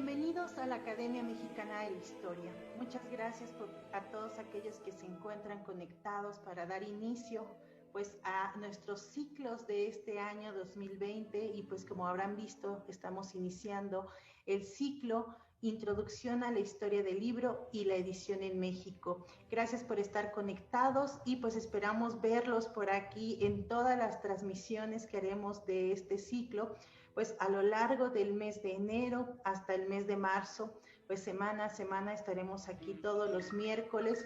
Bienvenidos a la Academia Mexicana de la Historia. Muchas gracias a todos aquellos que se encuentran conectados para dar inicio pues a nuestros ciclos de este año 2020 y pues como habrán visto estamos iniciando el ciclo Introducción a la Historia del Libro y la Edición en México. Gracias por estar conectados y pues esperamos verlos por aquí en todas las transmisiones que haremos de este ciclo, pues a lo largo del mes de enero hasta el mes de marzo, pues semana a semana estaremos aquí todos los miércoles.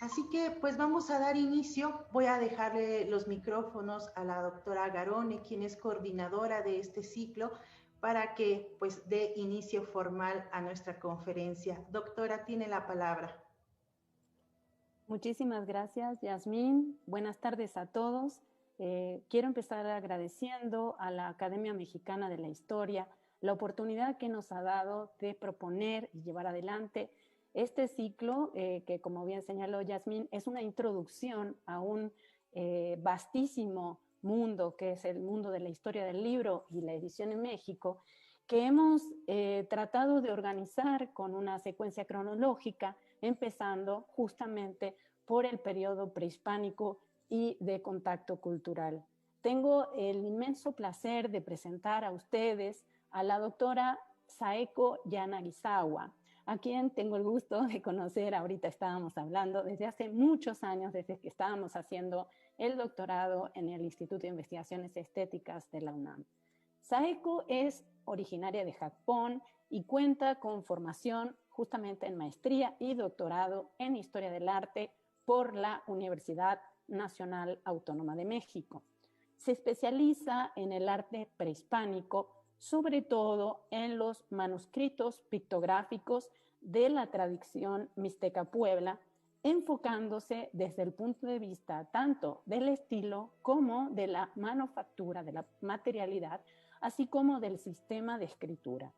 Así que pues vamos a dar inicio. Voy a dejarle los micrófonos a la doctora Garone, quien es coordinadora de este ciclo, para que pues dé inicio formal a nuestra conferencia. Doctora, tiene la palabra. Muchísimas gracias, Yasmín. Buenas tardes a todos. Quiero empezar agradeciendo a la Academia Mexicana de la Historia la oportunidad que nos ha dado de proponer y llevar adelante este ciclo que, como bien señaló Yasmín, es una introducción a un vastísimo mundo que es el mundo de la historia del libro y la edición en México, que hemos tratado de organizar con una secuencia cronológica, empezando justamente por el periodo prehispánico y de contacto cultural. Tengo el inmenso placer de presentar a ustedes a la doctora Saeko Yanagisawa, a quien tengo el gusto de conocer. Ahorita estábamos hablando desde hace muchos años, desde que estábamos haciendo el doctorado en el Instituto de Investigaciones Estéticas de la UNAM. Saeko es originaria de Japón y cuenta con formación justamente en maestría y doctorado en Historia del Arte por la Universidad Nacional Autónoma de México. Se especializa en el arte prehispánico, sobre todo en los manuscritos pictográficos de la tradición mixteca Puebla, enfocándose desde el punto de vista tanto del estilo como de la manufactura, de la materialidad, así como del sistema de escritura.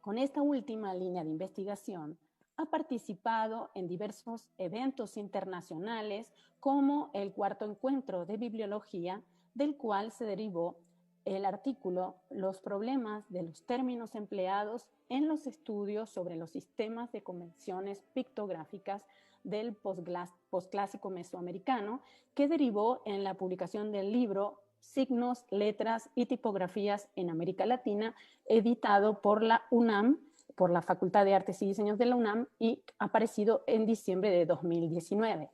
Con esta última línea de investigación, ha participado en diversos eventos internacionales como el cuarto encuentro de bibliología, del cual se derivó el artículo Los problemas de los términos empleados en los estudios sobre los sistemas de convenciones pictográficas del posclásico mesoamericano, que derivó en la publicación del libro Signos, Letras y Tipografías en América Latina, editado por la UNAM, por la Facultad de Artes y Diseños de la UNAM, y aparecido en diciembre de 2019.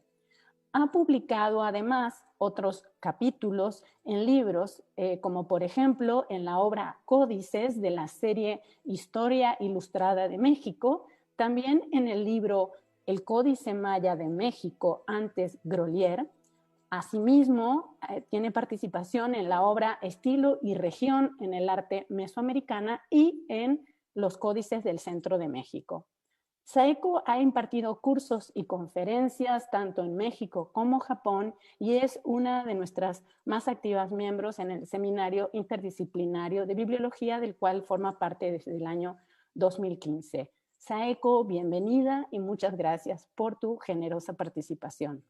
Ha publicado además otros capítulos en libros, como por ejemplo en la obra Códices de la serie Historia Ilustrada de México, también en el libro El Códice Maya de México, antes Grolier. Asimismo, tiene participación en la obra Estilo y Región en el arte mesoamericana y en los códices del Centro de México. Saeko ha impartido cursos y conferencias tanto en México como Japón y es una de nuestras más activas miembros en el Seminario Interdisciplinario de Bibliología, del cual forma parte desde el año 2015. Saeko, bienvenida y muchas gracias por tu generosa participación.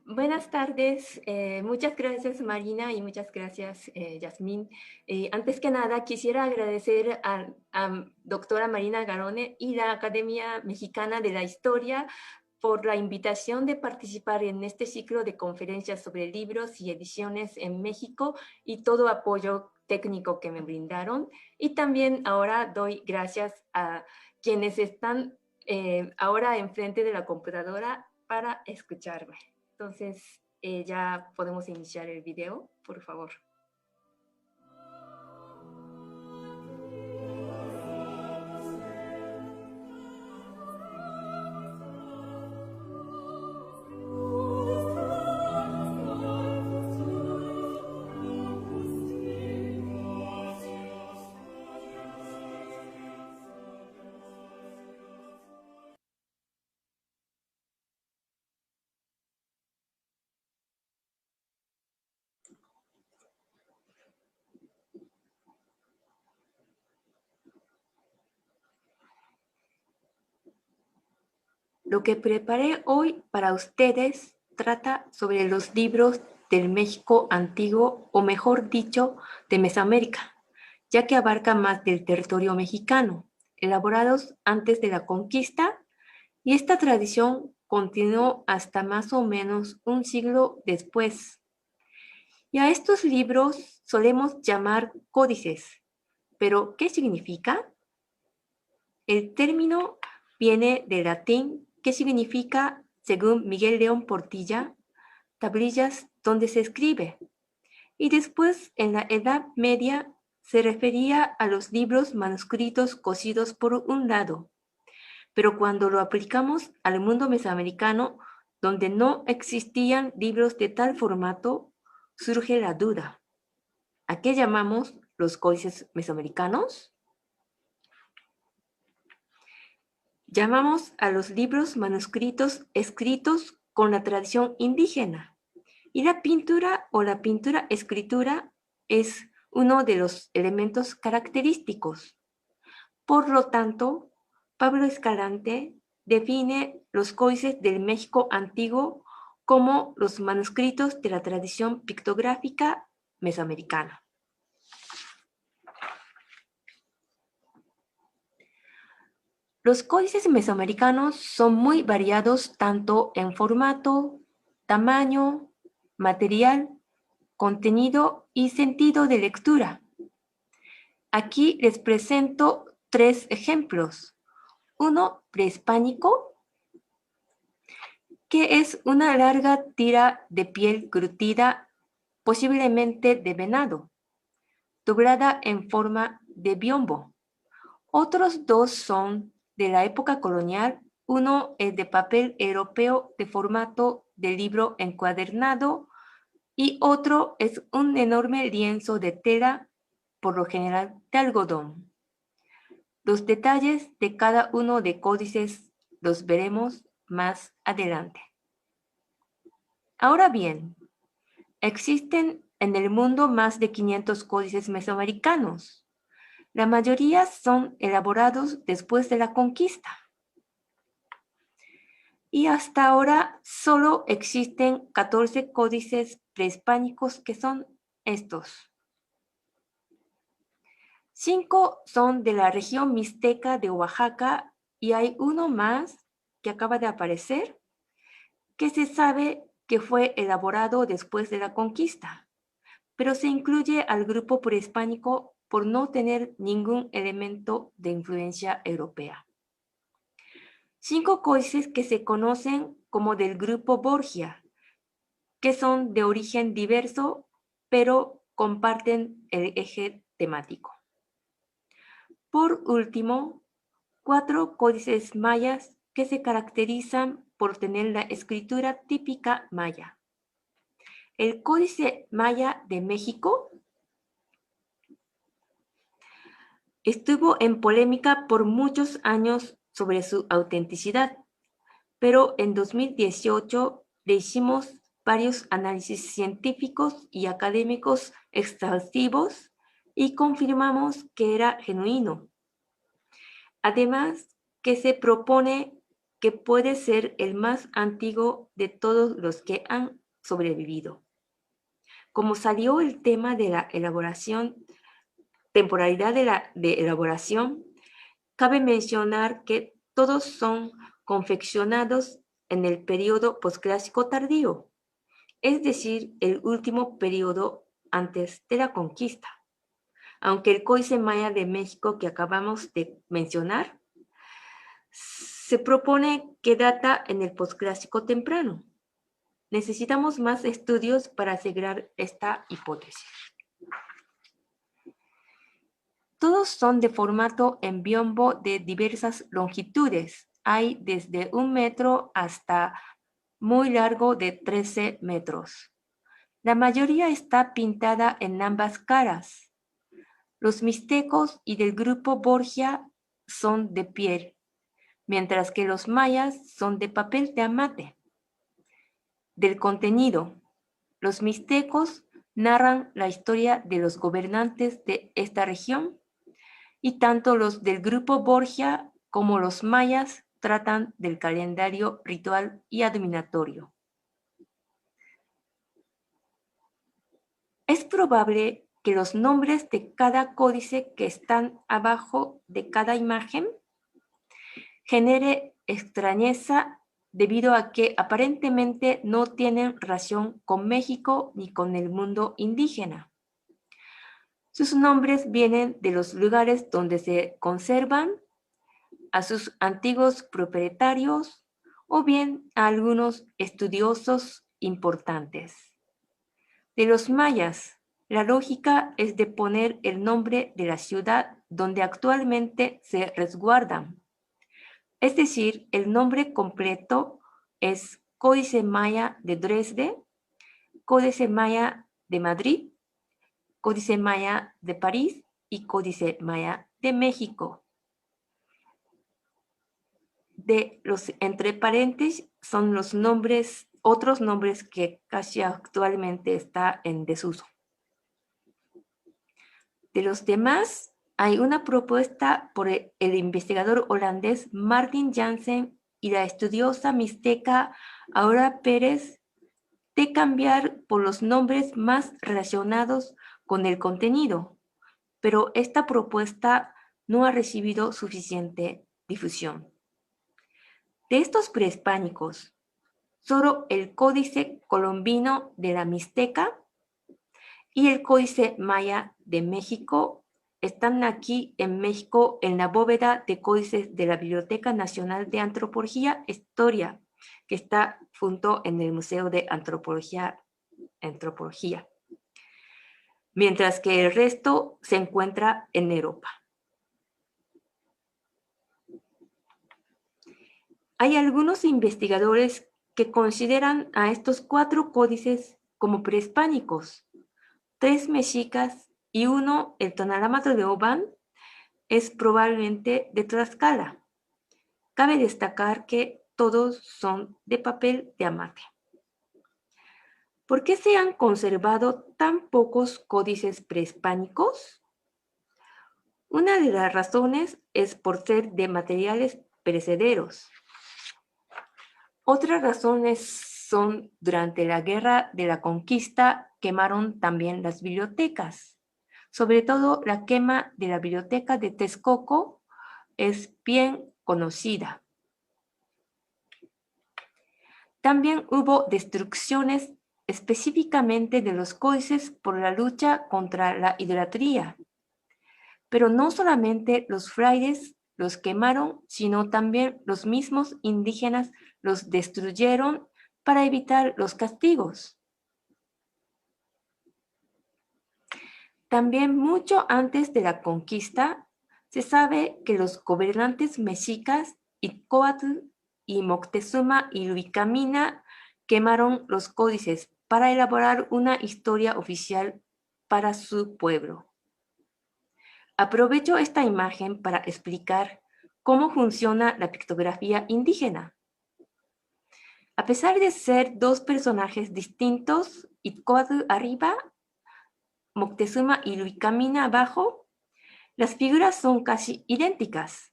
Buenas tardes, muchas gracias Marina y muchas gracias Yasmín. Antes que nada quisiera agradecer a doctora Marina Garone y la Academia Mexicana de la Historia por la invitación de participar en este ciclo de conferencias sobre libros y ediciones en México y todo apoyo técnico que me brindaron. Y también ahora doy gracias a quienes están ahora enfrente de la computadora para escucharme. Entonces, ya podemos iniciar el video, por favor. Lo que preparé hoy para ustedes trata sobre los libros del México antiguo, o mejor dicho, de Mesoamérica, ya que abarca más del territorio mexicano, elaborados antes de la conquista, y esta tradición continuó hasta más o menos un siglo después. Y a estos libros solemos llamar códices. ¿Pero qué significa? El término viene del latín, que significa, según Miguel León Portilla, tablillas donde se escribe. Y después, en la Edad Media, se refería a los libros manuscritos cosidos por un lado. Pero cuando lo aplicamos al mundo mesoamericano, donde no existían libros de tal formato, surge la duda. ¿A qué llamamos los códices mesoamericanos? Llamamos a los libros manuscritos escritos con la tradición indígena. Y la pintura o la pintura-escritura es uno de los elementos característicos. Por lo tanto, Pablo Escalante define los códices del México antiguo como los manuscritos de la tradición pictográfica mesoamericana. Los códices mesoamericanos son muy variados tanto en formato, tamaño, material, contenido y sentido de lectura. Aquí les presento 3 ejemplos. Uno prehispánico, que es una larga tira de piel curtida, posiblemente de venado, doblada en forma de biombo. Otros 2 son de la época colonial. Uno es de papel europeo de formato de libro encuadernado y otro es un enorme lienzo de tela, por lo general de algodón. Los detalles de cada uno de códices los veremos más adelante. Ahora bien, existen en el mundo más de 500 códices mesoamericanos. La mayoría son elaborados después de la conquista. Y hasta ahora solo existen 14 códices prehispánicos, que son estos. 5 son de la región mixteca de Oaxaca y hay uno más que acaba de aparecer, que se sabe que fue elaborado después de la conquista, pero se incluye al grupo prehispánico por no tener ningún elemento de influencia europea. 5 códices que se conocen como del grupo Borgia, que son de origen diverso, pero comparten el eje temático. Por último, 4 códices mayas que se caracterizan por tener la escritura típica maya. El Códice Maya de México estuvo en polémica por muchos años sobre su autenticidad, pero en 2018 le hicimos varios análisis científicos y académicos exhaustivos y confirmamos que era genuino. Además, que se propone que puede ser el más antiguo de todos los que han sobrevivido. Como salió el tema de la elaboración, temporalidad de elaboración, cabe mencionar que todos son confeccionados en el periodo posclásico tardío, es decir, el último periodo antes de la conquista. Aunque el Códice Maya de México que acabamos de mencionar se propone que data en el posclásico temprano. Necesitamos más estudios para asegurar esta hipótesis. Todos son de formato en biombo de diversas longitudes. Hay desde 1 metro hasta muy largo de 13 metros. La mayoría está pintada en ambas caras. Los mixtecos y del grupo Borgia son de piel, mientras que los mayas son de papel de amate. Del contenido, los mixtecos narran la historia de los gobernantes de esta región y tanto los del grupo Borgia como los mayas tratan del calendario ritual y adivinatorio. Es probable que los nombres de cada códice que están abajo de cada imagen genere extrañeza debido a que aparentemente no tienen relación con México ni con el mundo indígena. Sus nombres vienen de los lugares donde se conservan, a sus antiguos propietarios o bien a algunos estudiosos importantes. De los mayas, la lógica es de poner el nombre de la ciudad donde actualmente se resguardan. Es decir, el nombre completo es Códice Maya de Dresde, Códice Maya de Madrid, Códice Maya de París y Códice Maya de México. De los entre paréntesis son los nombres, otros nombres que casi actualmente está en desuso. De los demás, hay una propuesta por el investigador holandés Martin Jansen y la estudiosa mixteca Aura Pérez de cambiar por los nombres más relacionados con el contenido, pero esta propuesta no ha recibido suficiente difusión. De estos prehispánicos, solo el Códice Colombino de la Mixteca y el Códice Maya de México están aquí en México en la bóveda de códices de la Biblioteca Nacional de Antropología e Historia, que está junto en el Museo de Antropología, mientras que el resto se encuentra en Europa. Hay algunos investigadores que consideran a estos 4 códices como prehispánicos. 3 mexicas y 1, el Tonalámatl de Oban, es probablemente de Tlaxcala. Cabe destacar que todos son de papel de amate. ¿Por qué se han conservado tan pocos códices prehispánicos? Una de las razones es por ser de materiales perecederos. Otras razones son durante la Guerra de la Conquista quemaron también las bibliotecas. Sobre todo la quema de la biblioteca de Texcoco es bien conocida. También hubo destrucciones específicamente de los códices por la lucha contra la idolatría. Pero no solamente los frailes los quemaron, sino también los mismos indígenas los destruyeron para evitar los castigos. También mucho antes de la conquista, se sabe que los gobernantes mexicas Itcóatl y Moctezuma y Luicamina quemaron los códices para elaborar una historia oficial para su pueblo. Aprovecho esta imagen para explicar cómo funciona la pictografía indígena. A pesar de ser 2 personajes distintos, Itcóatl arriba, Moctezuma y Luicamina abajo, las figuras son casi idénticas.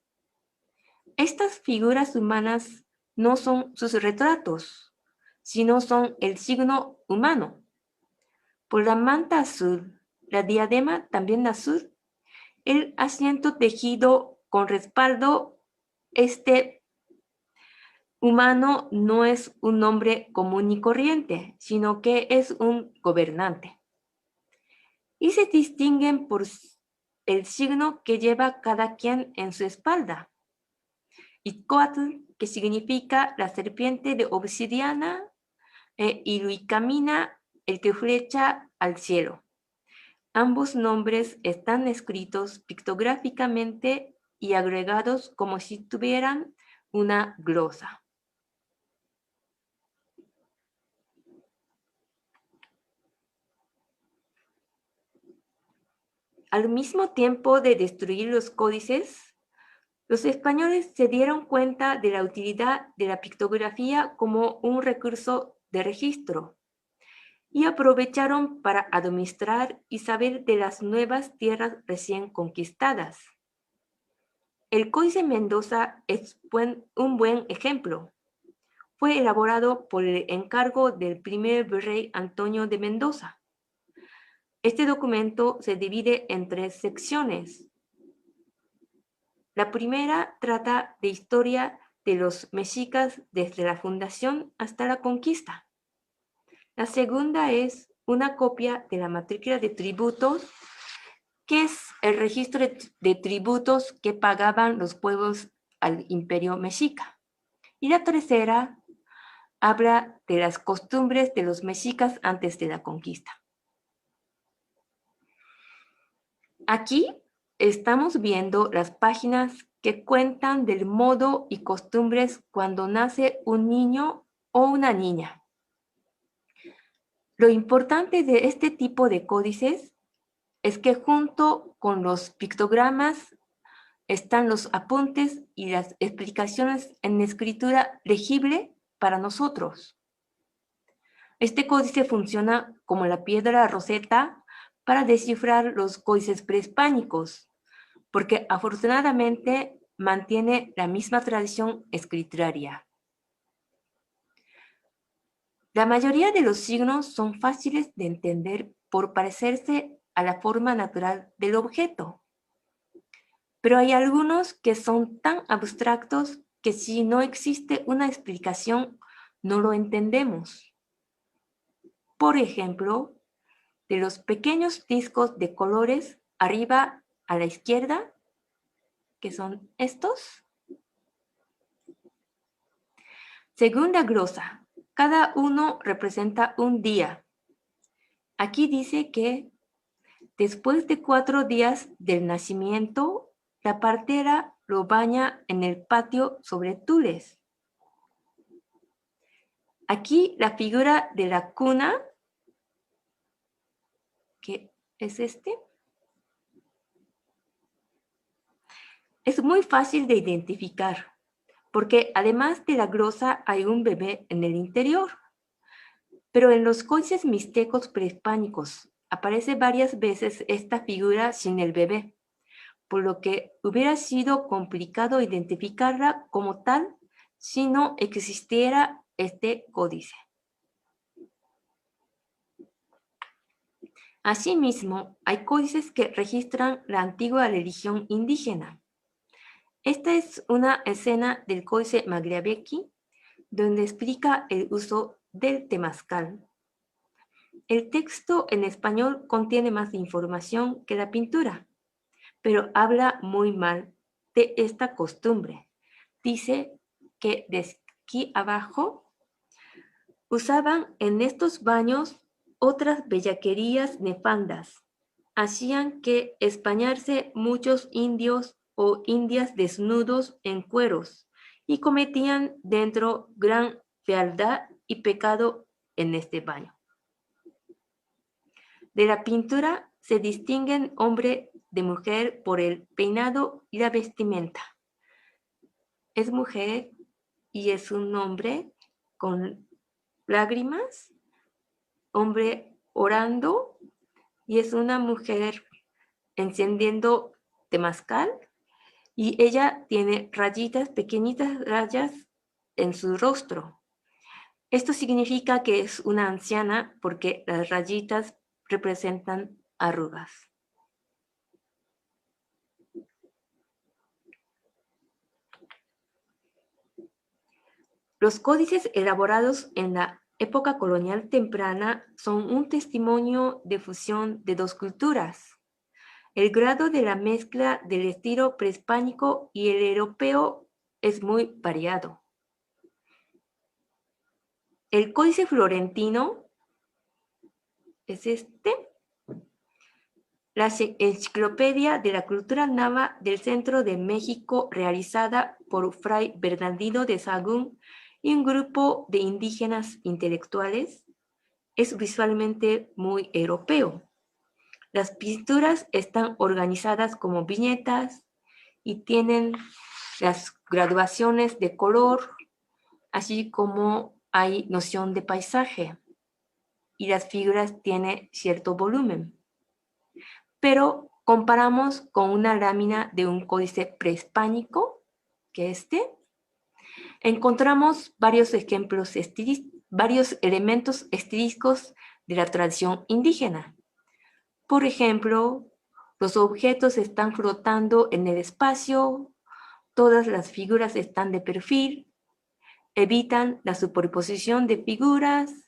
Estas figuras humanas no son sus retratos, sino son el signo humano. Por la manta azul, la diadema también azul, el asiento tejido con respaldo, este humano no es un hombre común y corriente, sino que es un gobernante. Y se distinguen por el signo que lleva cada quien en su espalda. Itcóatl, que significa la serpiente de obsidiana, y Luicamina, el que flecha al cielo. Ambos nombres están escritos pictográficamente y agregados como si tuvieran una glosa. Al mismo tiempo de destruir los códices, los españoles se dieron cuenta de la utilidad de la pictografía como un recurso de registro y aprovecharon para administrar y saber de las nuevas tierras recién conquistadas. el Códice Mendoza es un buen ejemplo. Fue elaborado por el encargo del primer virrey Antonio de Mendoza. Este documento se divide en 3 secciones. La primera trata de historia de los mexicas desde la fundación hasta la conquista. La segunda es una copia de la matrícula de tributos, que es el registro de tributos que pagaban los pueblos al imperio mexica. Y la tercera habla de las costumbres de los mexicas antes de la conquista. Aquí estamos viendo las páginas que cuentan del modo y costumbres cuando nace un niño o una niña. Lo importante de este tipo de códices es que junto con los pictogramas están los apuntes y las explicaciones en escritura legible para nosotros. Este códice funciona como la piedra Rosetta para descifrar los códices prehispánicos, porque afortunadamente mantiene la misma tradición escrituraria. La mayoría de los signos son fáciles de entender por parecerse a la forma natural del objeto, pero hay algunos que son tan abstractos que si no existe una explicación, no lo entendemos. Por ejemplo, de los pequeños discos de colores arriba a la izquierda, que son estos. Según la glosa, cada uno representa un día. Aquí dice que después de 4 días del nacimiento, la partera lo baña en el patio sobre tules. Aquí la figura de la cuna, que es este, es muy fácil de identificar, porque además de la glosa hay un bebé en el interior. Pero en los códices mixtecos prehispánicos aparece varias veces esta figura sin el bebé, por lo que hubiera sido complicado identificarla como tal si no existiera este códice. Asimismo, hay códices que registran la antigua religión indígena. Esta es una escena del Códice Magriabequi, donde explica el uso del temazcal. El texto en español contiene más información que la pintura, pero habla muy mal de esta costumbre. Dice que de aquí abajo usaban en estos baños otras bellaquerías nefandas. Hacían que españarse muchos indios o indias desnudos en cueros y cometían dentro gran fealdad y pecado en este baño. De la pintura se distinguen hombre de mujer por el peinado y la vestimenta. Es mujer y es un hombre con lágrimas, hombre orando, y es una mujer encendiendo temazcal, y ella tiene rayitas, pequeñitas rayas en su rostro. Esto significa que es una anciana porque las rayitas representan arrugas. Los códices elaborados en la época colonial temprana son un testimonio de fusión de 2 culturas. El grado de la mezcla del estilo prehispánico y el europeo es muy variado. El Códice Florentino es este. La Enciclopedia de la Cultura Nava del Centro de México, realizada por Fray Bernardino de Sahagún y un grupo de indígenas intelectuales, es visualmente muy europeo. Las pinturas están organizadas como viñetas y tienen las graduaciones de color, así como hay noción de paisaje, y las figuras tienen cierto volumen. Pero comparamos con una lámina de un códice prehispánico, que encontramos varios ejemplos varios elementos estilísticos de la tradición indígena. Por ejemplo, los objetos están flotando en el espacio, todas las figuras están de perfil, evitan la superposición de figuras,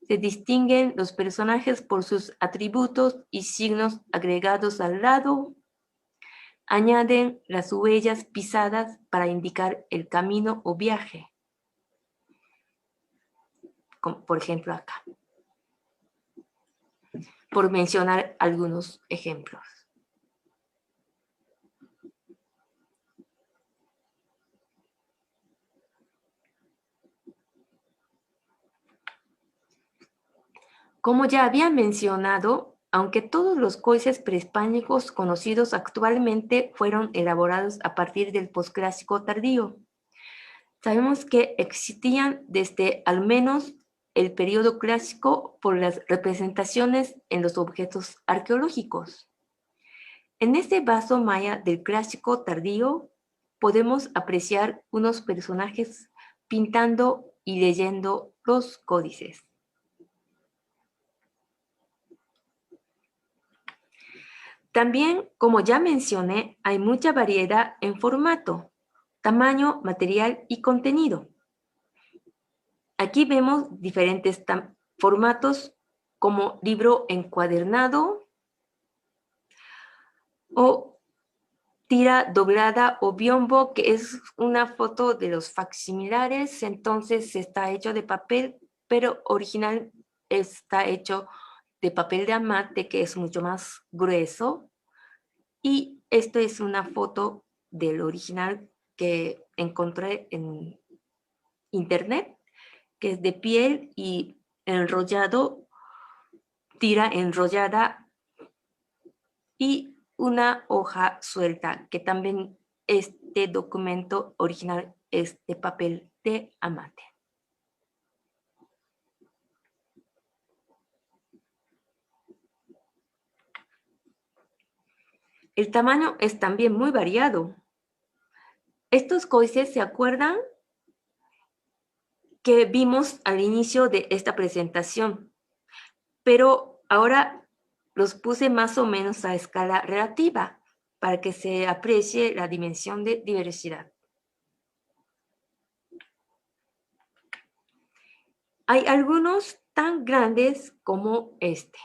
se distinguen los personajes por sus atributos y signos agregados al lado, añaden las huellas pisadas para indicar el camino o viaje. Como por ejemplo acá, por mencionar algunos ejemplos. Como ya había mencionado, aunque todos los códices prehispánicos conocidos actualmente fueron elaborados a partir del posclásico tardío, sabemos que existían desde al menos el periodo clásico por las representaciones en los objetos arqueológicos. En este vaso maya del clásico tardío podemos apreciar unos personajes pintando y leyendo los códices. También, como ya mencioné, hay mucha variedad en formato, tamaño, material y contenido. Aquí vemos diferentes formatos como libro encuadernado o tira doblada o biombo, que es una foto de los facsimilares, entonces está hecho de papel, pero original está hecho de papel de amate, que es mucho más grueso. Y esto es una foto del original que encontré en internet, que es de piel y enrollado, tira enrollada y una hoja suelta, que también este documento original es de papel de amate. El tamaño es también muy variado. Estos códices, ¿se acuerdan que vimos al inicio de esta presentación? Pero ahora los puse más o menos a escala relativa para que se aprecie la dimensión de diversidad. Hay algunos tan grandes como este.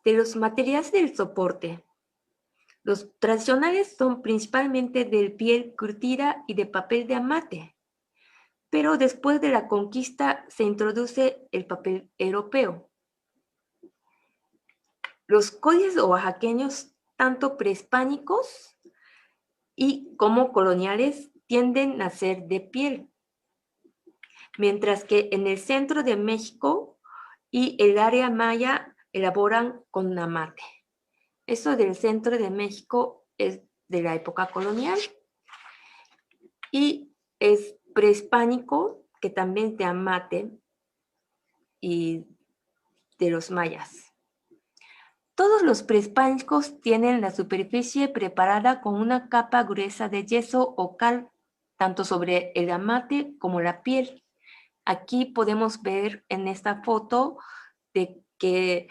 De los materiales del soporte, los tradicionales son principalmente de piel curtida y de papel de amate, pero después de la conquista se introduce el papel europeo. Los códices oaxaqueños, tanto prehispánicos y como coloniales, tienden a ser de piel, mientras que en el centro de México y el área maya elaboran con amate. Eso del centro de México es de la época colonial y es prehispánico, que también es de amate y de los mayas. Todos los prehispánicos tienen la superficie preparada con una capa gruesa de yeso o cal, tanto sobre el amate como la piel. Aquí podemos ver en esta foto de que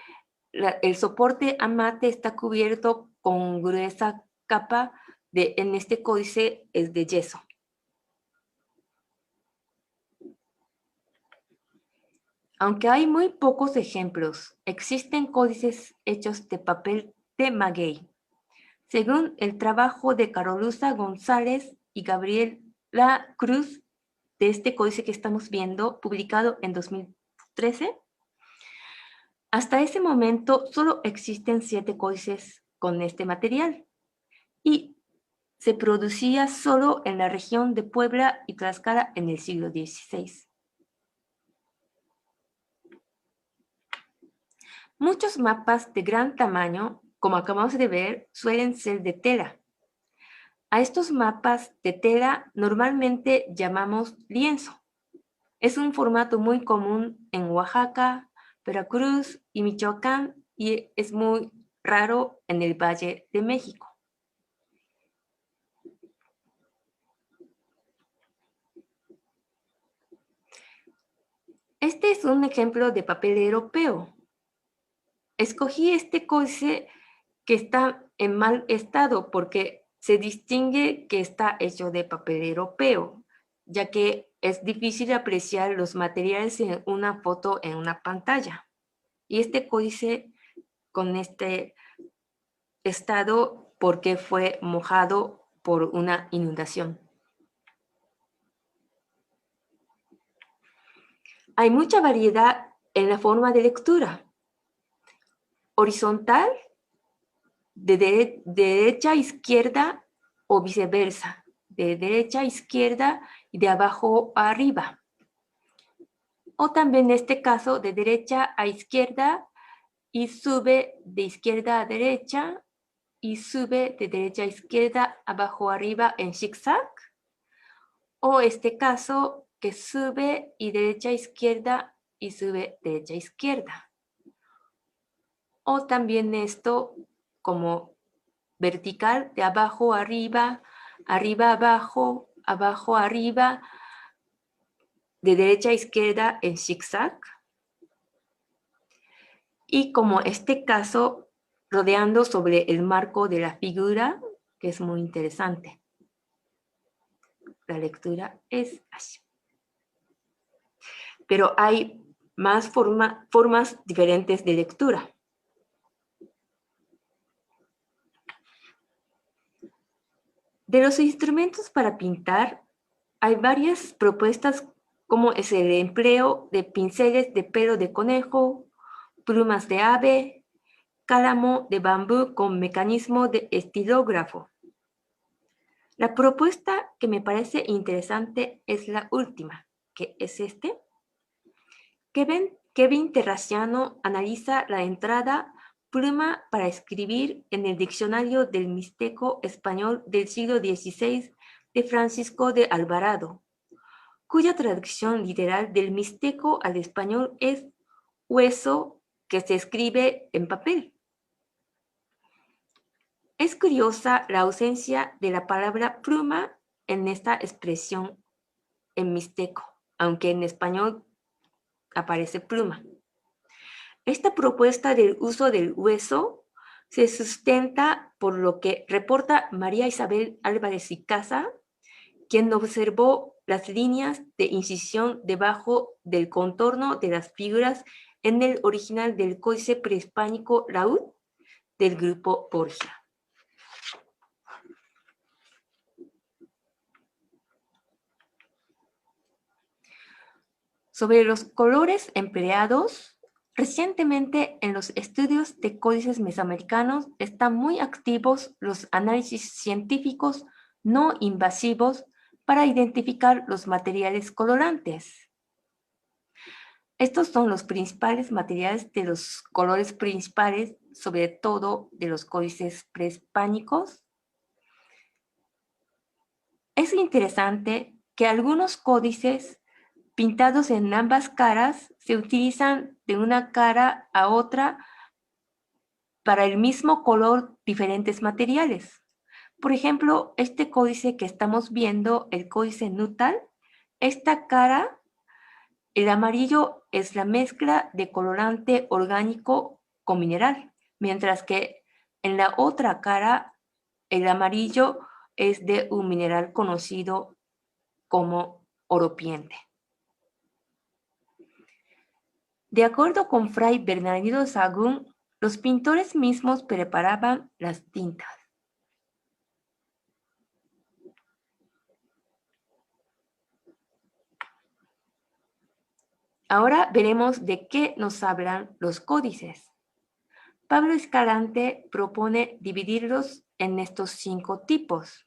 el soporte amate está cubierto con gruesa capa en este códice es de yeso. Aunque hay muy pocos ejemplos, existen códices hechos de papel de maguey. Según el trabajo de Caroluza González y Gabriela Cruz, de este códice que estamos viendo, publicado en 2013, hasta ese momento solo existen 7 códices con este material y se producía solo en la región de Puebla y Tlaxcala en el siglo XVI. Muchos mapas de gran tamaño, como acabamos de ver, suelen ser de tela. A estos mapas de tela normalmente llamamos lienzo. Es un formato muy común en Oaxaca, Veracruz y Michoacán y es muy raro en el Valle de México. Este es un ejemplo de papel europeo. Escogí este códice que está en mal estado porque se distingue que está hecho de papel europeo, ya que es difícil apreciar los materiales en una foto en una pantalla. Y este códice con este estado porque fue mojado por una inundación. Hay mucha variedad en la forma de lectura. Horizontal, de derecha a izquierda o viceversa, de derecha a izquierda y de abajo a arriba. O también en este caso de derecha a izquierda y sube de izquierda a derecha y sube de derecha a izquierda, abajo a arriba en zigzag. O este caso que sube y derecha a izquierda y sube derecha a izquierda. O también esto como vertical de abajo a arriba, arriba a abajo, abajo a arriba, de derecha a izquierda en zigzag. Y como este caso, rodeando sobre el marco de la figura, que es muy interesante. La lectura es así. Pero hay más formas diferentes de lectura. De los instrumentos para pintar, hay varias propuestas como es el empleo de pinceles de pelo de conejo, plumas de ave, cálamo de bambú con mecanismo de estilógrafo. La propuesta que me parece interesante es la última, que es este. Kevin Terraciano analiza la entrada pluma para escribir en el diccionario del Mixteco español del siglo XVI de Francisco de Alvarado, cuya traducción literal del mixteco al español es hueso que se escribe en papel. Es curiosa la ausencia de la palabra pluma en esta expresión en mixteco, aunque en español aparece pluma. Esta propuesta del uso del hueso se sustenta por lo que reporta María Isabel Álvarez y Casa, quien observó las líneas de incisión debajo del contorno de las figuras en el original del códice prehispánico Laúd del grupo Borgia. Sobre los colores empleados, recientemente en los estudios de códices mesoamericanos están muy activos los análisis científicos no invasivos para identificar los materiales colorantes. Estos son los principales materiales de los colores principales, sobre todo de los códices prehispánicos. Es interesante que algunos códices pintados en ambas caras se utilizan de una cara a otra para el mismo color diferentes materiales. Por ejemplo, este códice que estamos viendo, el códice Nuttall, esta cara, el amarillo es la mezcla de colorante orgánico con mineral, mientras que en la otra cara, el amarillo es de un mineral conocido como oropiente. De acuerdo con Fray Bernardino Sahagún, los pintores mismos preparaban las tintas. Ahora veremos de qué nos hablan los códices. Pablo Escalante propone dividirlos en estos 5 tipos,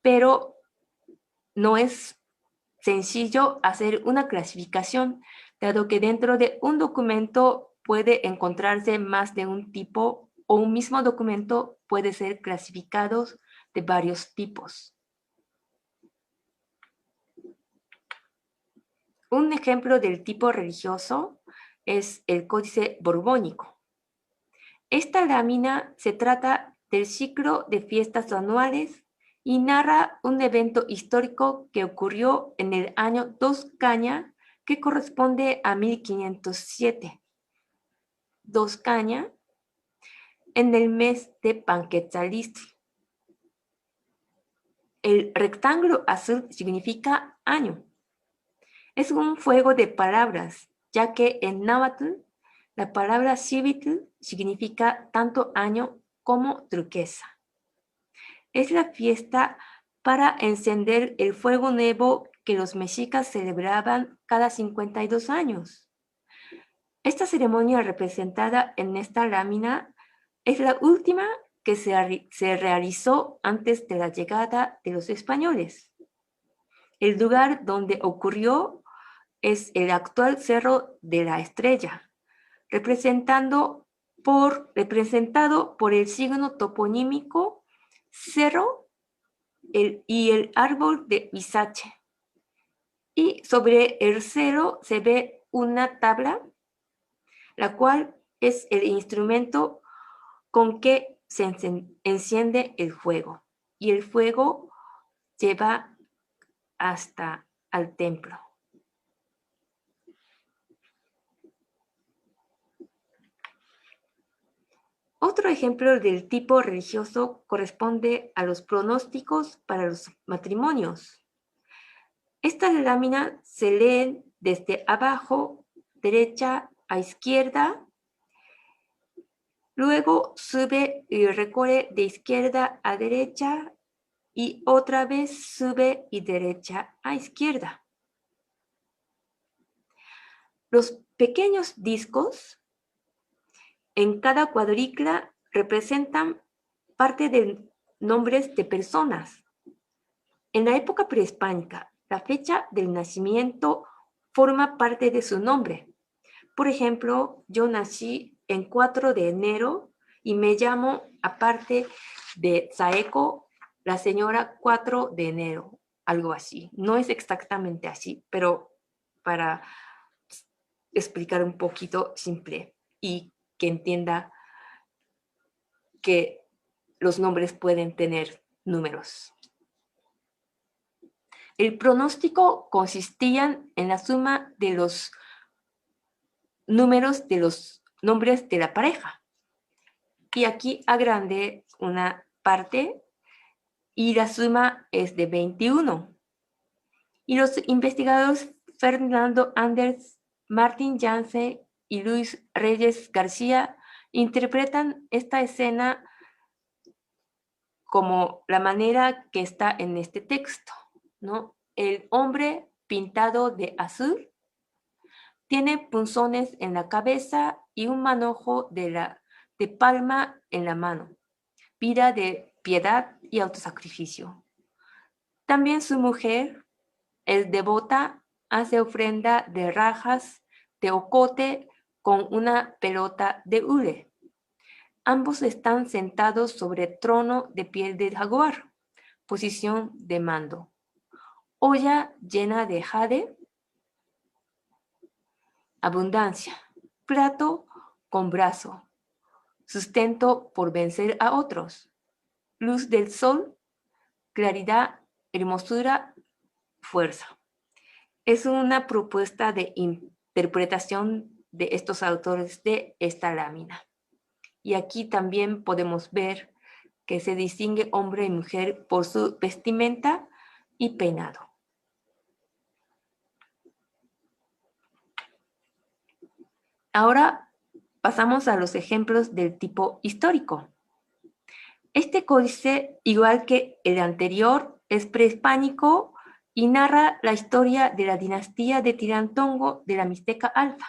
pero no es sencillo hacer una clasificación, dado que dentro de un documento puede encontrarse más de un tipo o un mismo documento puede ser clasificado de varios tipos. Un ejemplo del tipo religioso es el Códice Borbónico. Esta lámina se trata del ciclo de fiestas anuales y narra un evento histórico que ocurrió en el año 2 Caña, que corresponde a 1507. 2 Caña, en el mes de Panquetzalistli. El rectángulo azul significa año. Es un juego de palabras, ya que en náhuatl la palabra xivitl significa tanto año como turquesa. Es la fiesta para encender el fuego nuevo que los mexicas celebraban cada 52 años. Esta ceremonia representada en esta lámina es la última que se realizó antes de la llegada de los españoles. El lugar donde ocurrió es el actual Cerro de la Estrella, representado por el signo toponímico cerro y el árbol de huizache. Y sobre el cerro se ve una tabla, la cual es el instrumento con que se enciende el fuego. Y el fuego lleva hasta al templo. Otro ejemplo del tipo religioso corresponde a los pronósticos para los matrimonios. Estas láminas se leen desde abajo, derecha a izquierda, luego sube y recorre de izquierda a derecha y otra vez sube y derecha a izquierda. Los pequeños discos en cada cuadrícula representan parte de nombres de personas. En la época prehispánica, la fecha del nacimiento forma parte de su nombre. Por ejemplo, yo nací en 4 de enero y me llamo, aparte de Saeco, la señora 4 de enero, algo así. No es exactamente así, pero para explicar un poquito simple y que entienda que los nombres pueden tener números. El pronóstico consistía en la suma de los números de los nombres de la pareja. Y aquí agrandé una parte y la suma es de 21. Y los investigadores Fernando Anders, Martin Janse y Luis Reyes García interpretan esta escena como la manera que está en este texto, ¿no? El hombre pintado de azul tiene punzones en la cabeza y un manojo de palma en la mano, vida de piedad y autosacrificio. También su mujer es devota, hace ofrenda de rajas de ocote con una pelota de hule. Ambos están sentados sobre trono de piel de jaguar, posición de mando. Olla llena de jade, abundancia. Plato con brazo, sustento por vencer a otros. Luz del sol, claridad, hermosura, fuerza. Es una propuesta de interpretación de estos autores de esta lámina. Y aquí también podemos ver que se distingue hombre y mujer por su vestimenta y peinado. Ahora pasamos a los ejemplos del tipo histórico. Este códice, igual que el anterior, es prehispánico y narra la historia de la dinastía de Tirantongo de la Mixteca Alfa.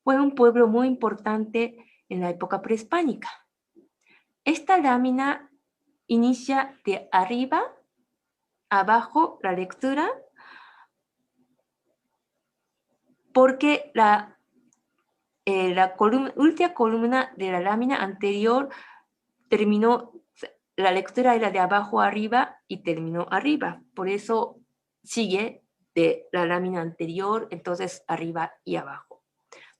Fue un pueblo muy importante en la época prehispánica. Esta lámina inicia de arriba a abajo la lectura porque la última columna de la lámina anterior terminó, la lectura era de abajo a arriba y terminó arriba. Por eso sigue de la lámina anterior, entonces arriba y abajo.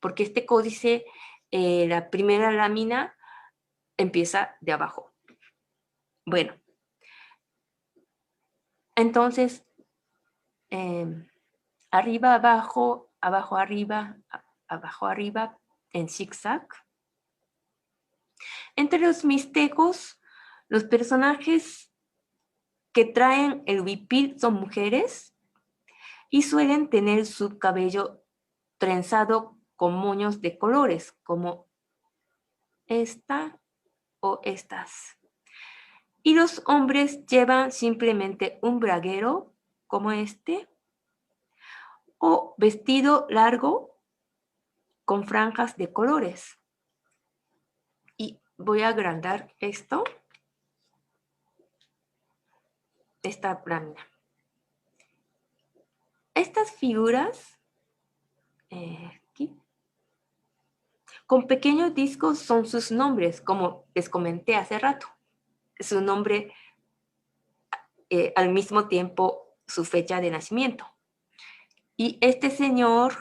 Porque este códice, la primera lámina empieza de abajo. Bueno, entonces, arriba, abajo, abajo, arriba, abajo, arriba, en zigzag. Entre los mixtecos, los personajes que traen el huipil son mujeres y suelen tener su cabello trenzado con moños de colores, como esta o estas. Y los hombres llevan simplemente un braguero, como este, o vestido largo con franjas de colores. Y voy a agrandar esta lámina. Estas figuras aquí, con pequeños discos son sus nombres, como les comenté hace rato. Su nombre al mismo tiempo su fecha de nacimiento. Y este señor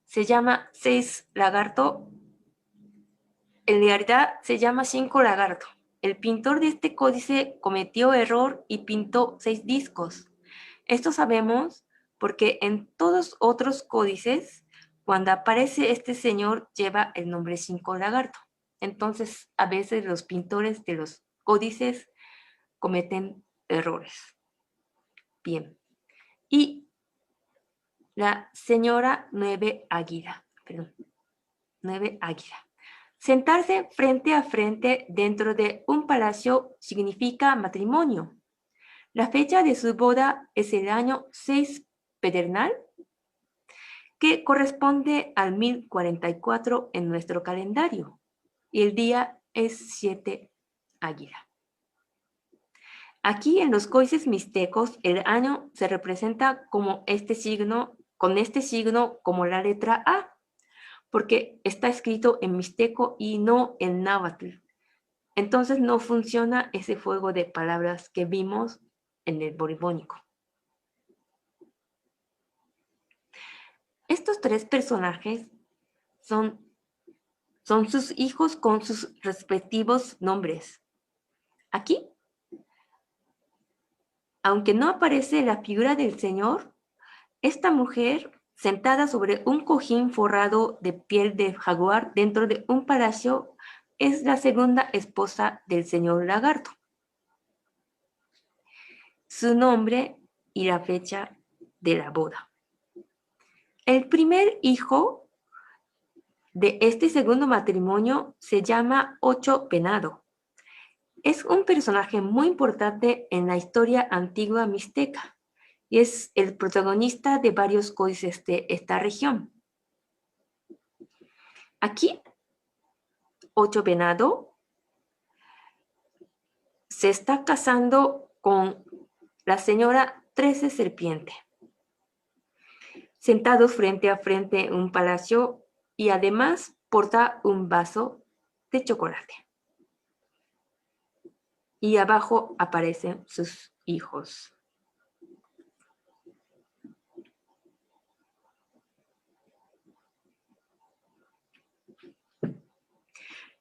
se llama 6 Lagarto. En realidad se llama 5 Lagarto. El pintor de este códice cometió error y pintó 6 discos. Esto sabemos porque en todos otros códices, cuando aparece este señor, lleva el nombre 5 Lagarto. Entonces, a veces los pintores de los códices cometen errores. Bien. Y la señora 9 Águila. Perdón. 9 Águila. Sentarse frente a frente dentro de un palacio significa matrimonio. La fecha de su boda es el año 6 Pedernal, que corresponde al 1044 en nuestro calendario. Y el día es 7 Águila. Aquí en los códices mixtecos, el año se representa como este signo, con este signo como la letra A, porque está escrito en mixteco y no en náhuatl. Entonces no funciona ese juego de palabras que vimos en el boribónico. Estos 3 personajes son sus hijos con sus respectivos nombres. Aquí, aunque no aparece la figura del señor, esta mujer sentada sobre un cojín forrado de piel de jaguar dentro de un palacio es la segunda esposa del señor Lagarto. Su nombre y la fecha de la boda. El primer hijo de este segundo matrimonio se llama Ocho Venado. Es un personaje muy importante en la historia antigua mixteca y es el protagonista de varios códices de esta región. Aquí, Ocho Venado se está casando con la señora 13 Serpiente, sentados frente a frente en un palacio y además porta un vaso de chocolate. Y abajo aparecen sus hijos.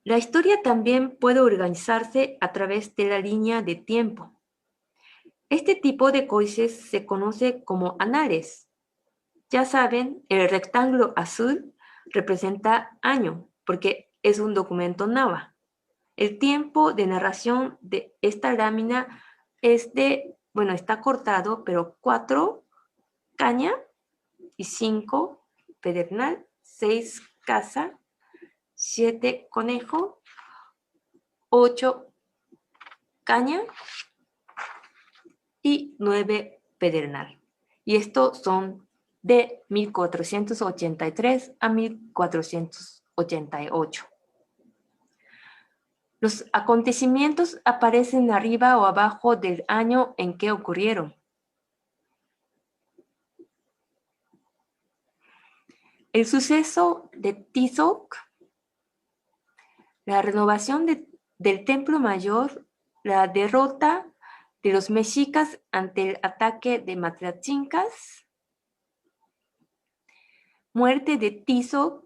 La historia también puede organizarse a través de la línea de tiempo. Este tipo de códices se conoce como anales. Ya saben, el rectángulo azul representa año, porque es un documento náhuatl. El tiempo de narración de esta lámina es está cortado, pero 4 caña y 5 pedernal, 6 casa, 7 conejo, 8 caña y 9 pedernal. Y estos son de 1483 a 1488. Los acontecimientos aparecen arriba o abajo del año en que ocurrieron. El suceso de Tizoc, la renovación del Templo Mayor, la derrota de los mexicas ante el ataque de Matlachincas muerte de Tizo,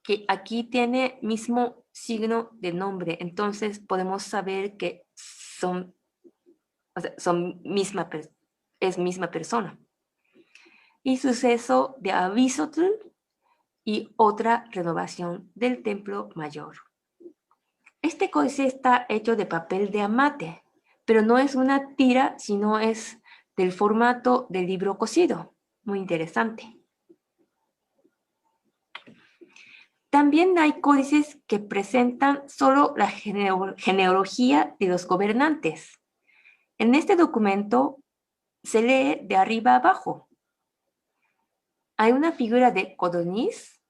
que aquí tiene mismo signo de nombre. Entonces podemos saber que son, o sea, es misma persona. Y suceso de Avisotl y otra renovación del templo mayor. Este códice está hecho de papel de amate, pero no es una tira, sino es del formato del libro cosido. Muy interesante. También hay códices que presentan solo la genealogía de los gobernantes. En este documento se lee de arriba a abajo. Hay una figura de Codorniz,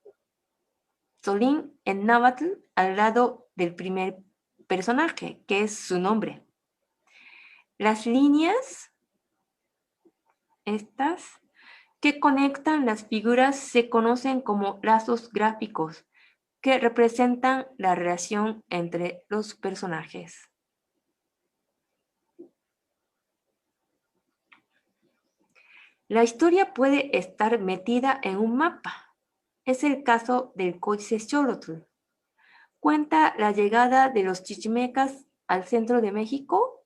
Solín en náhuatl al lado del primer personaje, que es su nombre. Las líneas, estas, que conectan las figuras se conocen como lazos gráficos, que representan la relación entre los personajes. La historia puede estar metida en un mapa. Es el caso del Códice Xolotl. Cuenta la llegada de los chichimecas al centro de México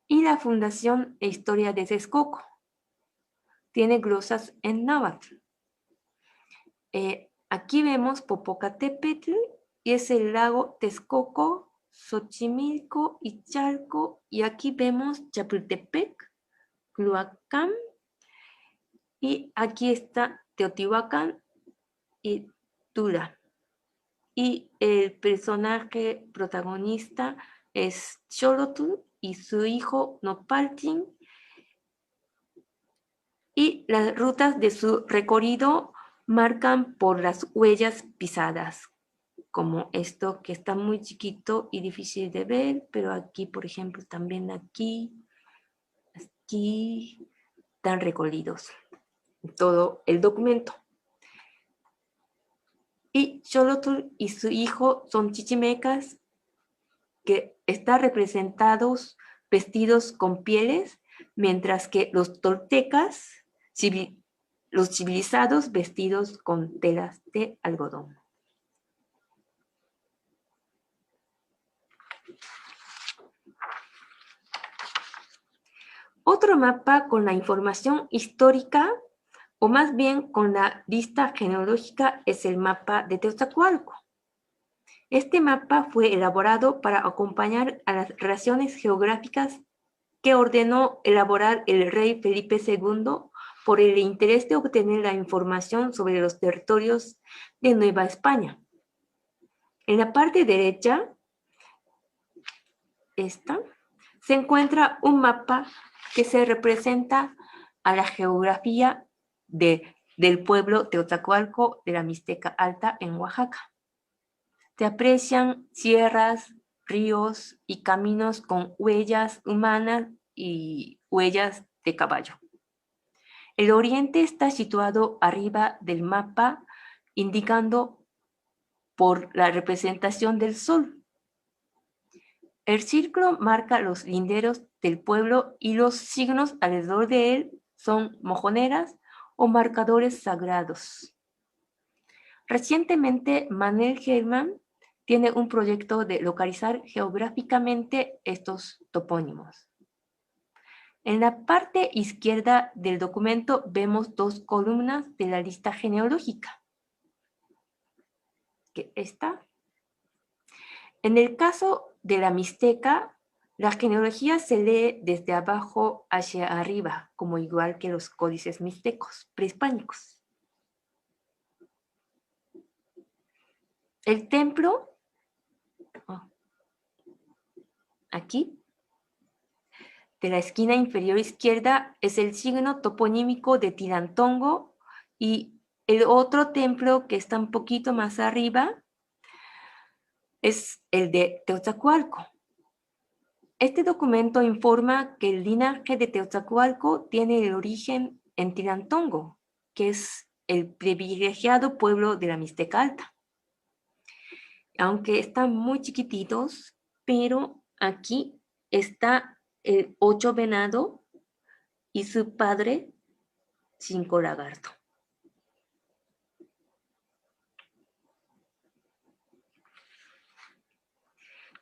y la fundación e historia de Texcoco. Tiene glosas en náhuatl. Aquí vemos Popocatépetl y es el lago Texcoco, Xochimilco y Chalco. Y aquí vemos Chapultepec, Culhuacán. Y aquí está Teotihuacán y Tula. Y el personaje protagonista es Xolotl y su hijo Nopaltin. Y las rutas de su recorrido marcan por las huellas pisadas, como esto que está muy chiquito y difícil de ver, pero aquí, por ejemplo, también aquí están recorridos todo el documento. Y Xolotl y su hijo son chichimecas que están representados vestidos con pieles, mientras que los toltecas, los civilizados, vestidos con telas de algodón. Otro mapa con la información histórica, o más bien con la lista genealógica, es el mapa de Teotihuacán. Este mapa fue elaborado para acompañar a las relaciones geográficas que ordenó elaborar el rey Felipe II por el interés de obtener la información sobre los territorios de Nueva España. En la parte derecha, se encuentra un mapa que se representa a la geografía del pueblo Teotihuacán de la Mixteca Alta en Oaxaca. Se aprecian sierras, ríos y caminos con huellas humanas y huellas de caballo. El oriente está situado arriba del mapa, indicando por la representación del sol. El círculo marca los linderos del pueblo y los signos alrededor de él son mojoneras o marcadores sagrados. Recientemente, Manuel Germán tiene un proyecto de localizar geográficamente estos topónimos. En la parte izquierda del documento vemos dos columnas de la lista genealógica. Que está. En el caso de la Mixteca, la genealogía se lee desde abajo hacia arriba, como igual que los códices mixtecos prehispánicos. El templo, aquí, de la esquina inferior izquierda, es el signo toponímico de Tilantongo, y el otro templo que está un poquito más arriba es el de Teotihuacán. Este documento informa que el linaje de Teotihuacán tiene el origen en Tilantongo, que es el privilegiado pueblo de la Mixteca Alta. Aunque están muy chiquititos, pero aquí está el 8 venado y su padre 5 lagarto.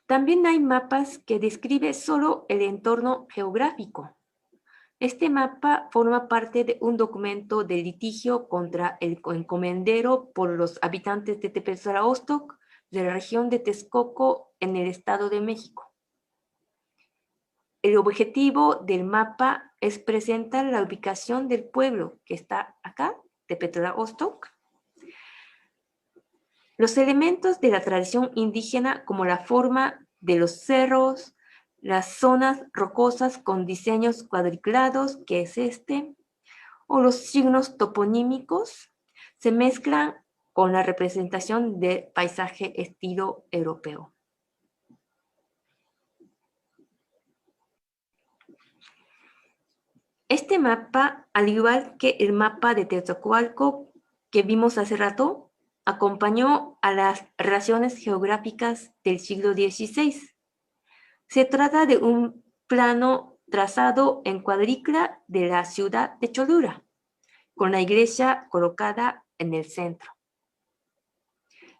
También hay mapas que describen solo el entorno geográfico. Este mapa forma parte de un documento de litigio contra el encomendero por los habitantes de Tepetzalóstoc, de la región de Texcoco, en el Estado de México. El objetivo del mapa es presentar la ubicación del pueblo que está acá, Tepetzalóstoc, los elementos de la tradición indígena como la forma de los cerros, las zonas rocosas con diseños cuadriculados, que es este, o los signos toponímicos, se mezclan con la representación de paisaje estilo europeo. Este mapa, al igual que el mapa de Teotihuacán que vimos hace rato, acompañó a las relaciones geográficas del siglo XVI. Se trata de un plano trazado en cuadrícula de la ciudad de Cholula, con la iglesia colocada en el centro.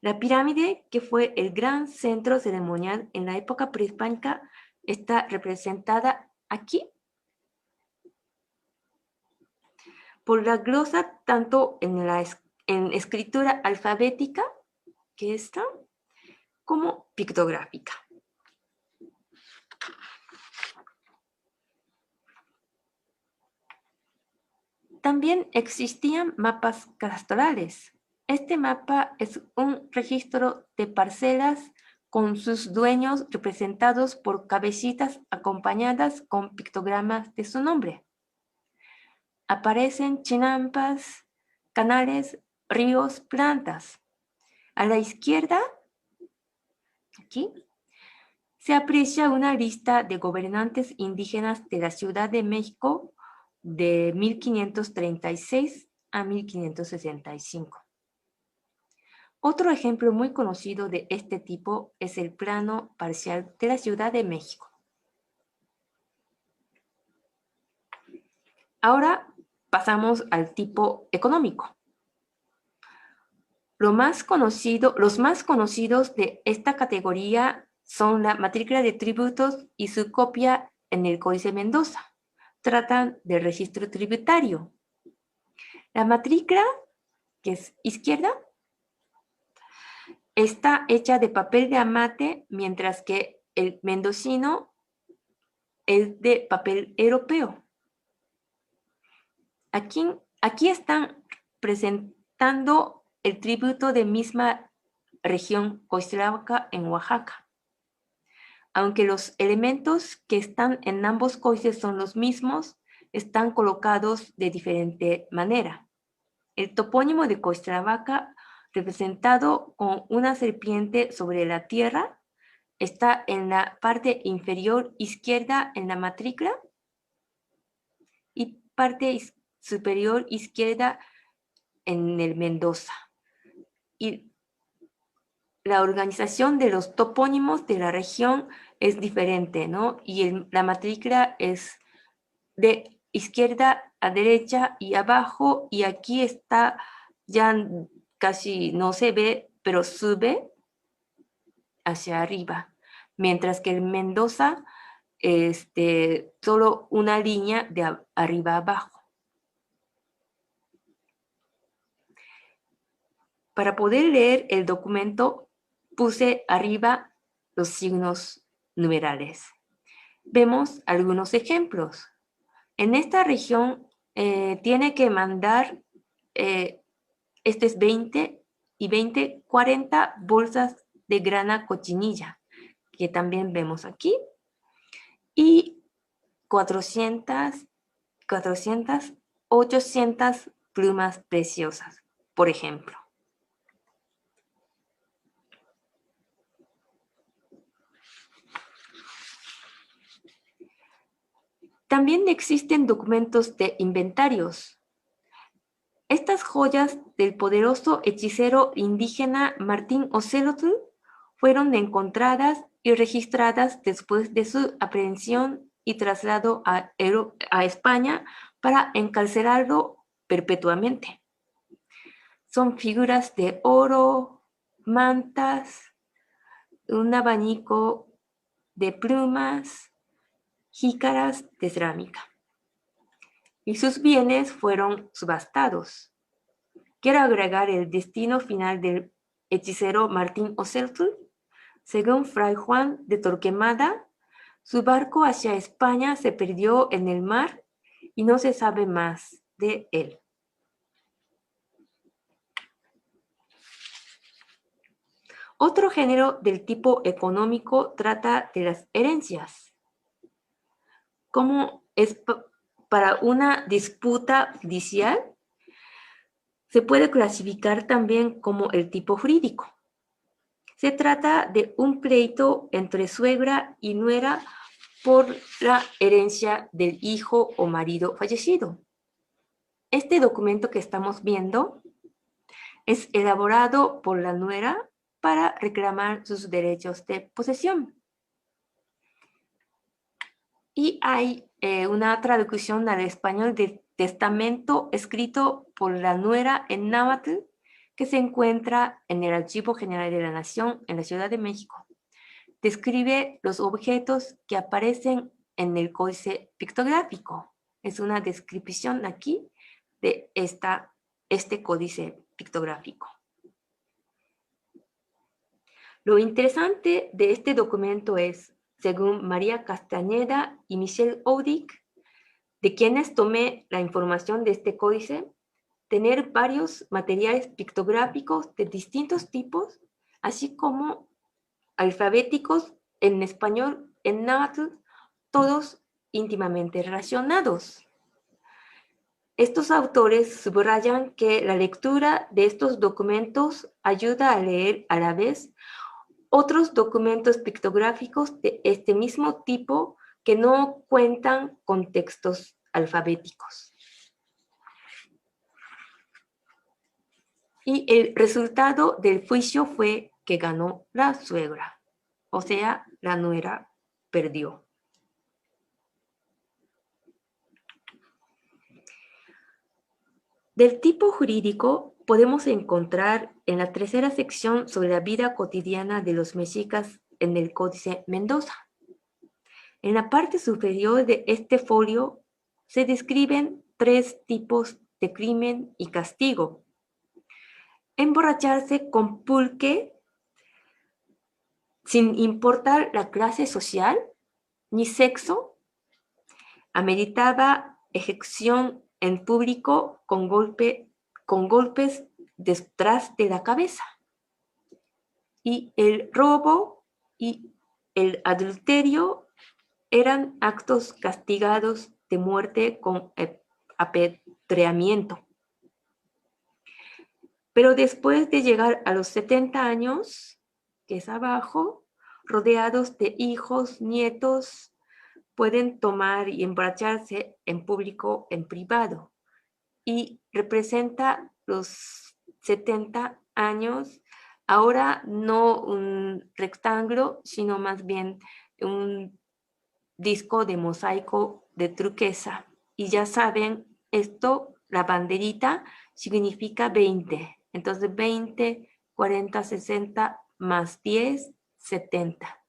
La pirámide, que fue el gran centro ceremonial en la época prehispánica, está representada aquí por la glosa tanto en escritura alfabética, que está, como pictográfica. También existían mapas cadastrales. Este mapa es un registro de parcelas con sus dueños representados por cabecitas acompañadas con pictogramas de su nombre. Aparecen chinampas, canales, ríos, plantas. A la izquierda, aquí, se aprecia una lista de gobernantes indígenas de la Ciudad de México de 1536 a 1565. Otro ejemplo muy conocido de este tipo es el plano parcial de la Ciudad de México. Ahora pasamos al tipo económico. Los más conocidos de esta categoría son la matrícula de tributos y su copia en el Códice Mendoza. Tratan del registro tributario. La matrícula, que es izquierda, está hecha de papel de amate, mientras que el mendocino es de papel europeo. Aquí están presentando el tributo de misma región Coixtláhuaca en Oaxaca. Aunque los elementos que están en ambos códices son los mismos, están colocados de diferente manera. El topónimo de Coixtláhuaca, representado con una serpiente sobre la tierra, está en la parte inferior izquierda en la matrícula y parte superior izquierda en el Mendoza. Y la organización de los topónimos de la región es diferente, ¿no? Y la matrícula es de izquierda a derecha y abajo, y aquí está, ya casi no se ve, pero sube hacia arriba. Mientras que el Mendoza, solo una línea de arriba a abajo. Para poder leer el documento, puse arriba los signos numerales. Vemos algunos ejemplos. En esta región tiene que mandar, este es 20 y 20, 40 bolsas de grana cochinilla, que también vemos aquí, y 400, 800 plumas preciosas, por ejemplo. También existen documentos de inventarios. Estas joyas del poderoso hechicero indígena Martín Ocelotl fueron encontradas y registradas después de su aprehensión y traslado a España para encarcelarlo perpetuamente. Son figuras de oro, mantas, un abanico de plumas, jícaras de cerámica. Y sus bienes fueron subastados. Quiero agregar el destino final del hechicero Martín Oceltl. Según Fray Juan de Torquemada, su barco hacia España se perdió en el mar y no se sabe más de él. Otro género del tipo económico trata de las herencias. Como es para una disputa judicial, se puede clasificar también como el tipo jurídico. Se trata de un pleito entre suegra y nuera por la herencia del hijo o marido fallecido. Este documento que estamos viendo es elaborado por la nuera para reclamar sus derechos de posesión. Y hay una traducción al español del testamento escrito por la nuera en náhuatl que se encuentra en el Archivo General de la Nación en la Ciudad de México. Describe los objetos que aparecen en el códice pictográfico. Es una descripción aquí de este códice pictográfico. Lo interesante de este documento es, según María Castañeda y Michel Audic, de quienes tomé la información de este códice, tener varios materiales pictográficos de distintos tipos, así como alfabéticos en español, en náhuatl, todos íntimamente relacionados. Estos autores subrayan que la lectura de estos documentos ayuda a leer a la vez otros documentos pictográficos de este mismo tipo que no cuentan con textos alfabéticos. Y el resultado del juicio fue que ganó la suegra, o sea, la nuera perdió. Del tipo jurídico podemos encontrar en la tercera sección sobre la vida cotidiana de los mexicas en el Códice Mendoza. En la parte superior de este folio se describen 3 tipos de crimen y castigo. Emborracharse con pulque sin importar la clase social ni sexo, ameritaba ejecución en público con golpes detrás de la cabeza. Y el robo y el adulterio eran actos castigados de muerte con apedreamiento. Pero después de llegar a los 70 años, que es abajo, rodeados de hijos, nietos, pueden tomar y emborracharse en público, en privado. Y representa los 70 años, ahora no un rectángulo, sino más bien un disco de mosaico de turquesa. Y ya saben, esto, la banderita, significa 20. Entonces 20, 40, 60, más 10, 70.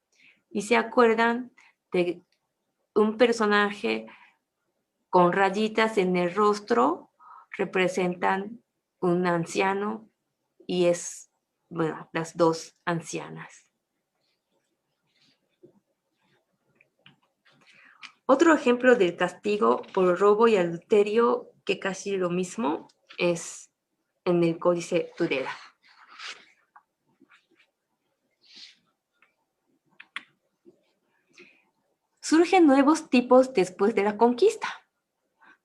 Y se acuerdan de un personaje con rayitas en el rostro, representan un anciano y es, bueno, las 2 ancianas. Otro ejemplo del castigo por robo y adulterio, que casi lo mismo, es en el Códice Tudela. Surgen nuevos tipos después de la conquista.